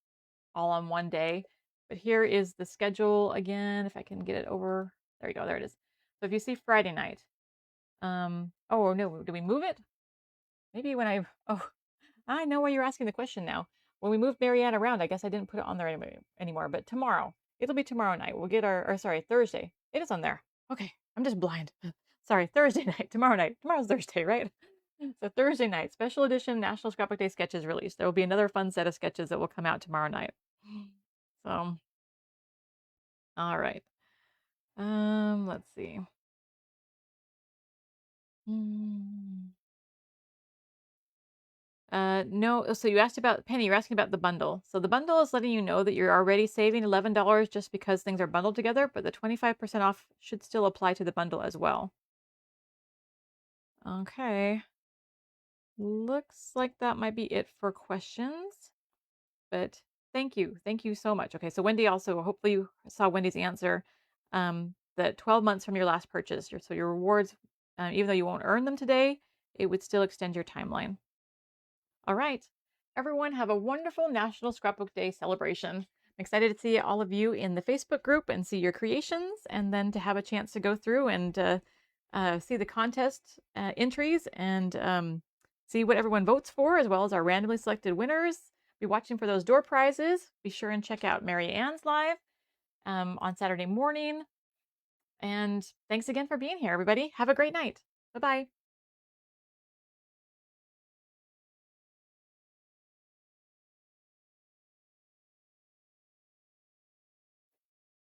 all on one day. But here is the schedule again, if I can get it over. There you go, there it is. So if you see Friday night, oh no, do we move it? Maybe I know why you're asking the question now. When we moved Marianne around, I guess I didn't put it on there anymore, but tomorrow, it'll be tomorrow night. We'll get Thursday. It is on there. Okay, I'm just blind. Sorry, Thursday night, tomorrow night. Tomorrow's Thursday, right? So Thursday night, special edition National Scrapbook Day sketches released. There will be another fun set of sketches that will come out tomorrow night. So, all right. Let's see. No. So you asked about Penny. You're asking about the bundle. So the bundle is letting you know that you're already saving $11 just because things are bundled together, but the 25% off should still apply to the bundle as well. Okay. Looks like that might be it for questions, but thank you. Thank you so much. Okay, so Wendy also, hopefully you saw Wendy's answer, that 12 months from your last purchase, so your rewards, even though you won't earn them today, it would still extend your timeline. All right, everyone have a wonderful National Scrapbook Day celebration. I'm excited to see all of you in the Facebook group and see your creations, and then to have a chance to go through and see the contest entries and see what everyone votes for, as well as our randomly selected winners. Be watching for those door prizes. Be sure and check out Mary Ann's live on Saturday morning. And thanks again for being here, everybody. Have a great night. Bye-bye.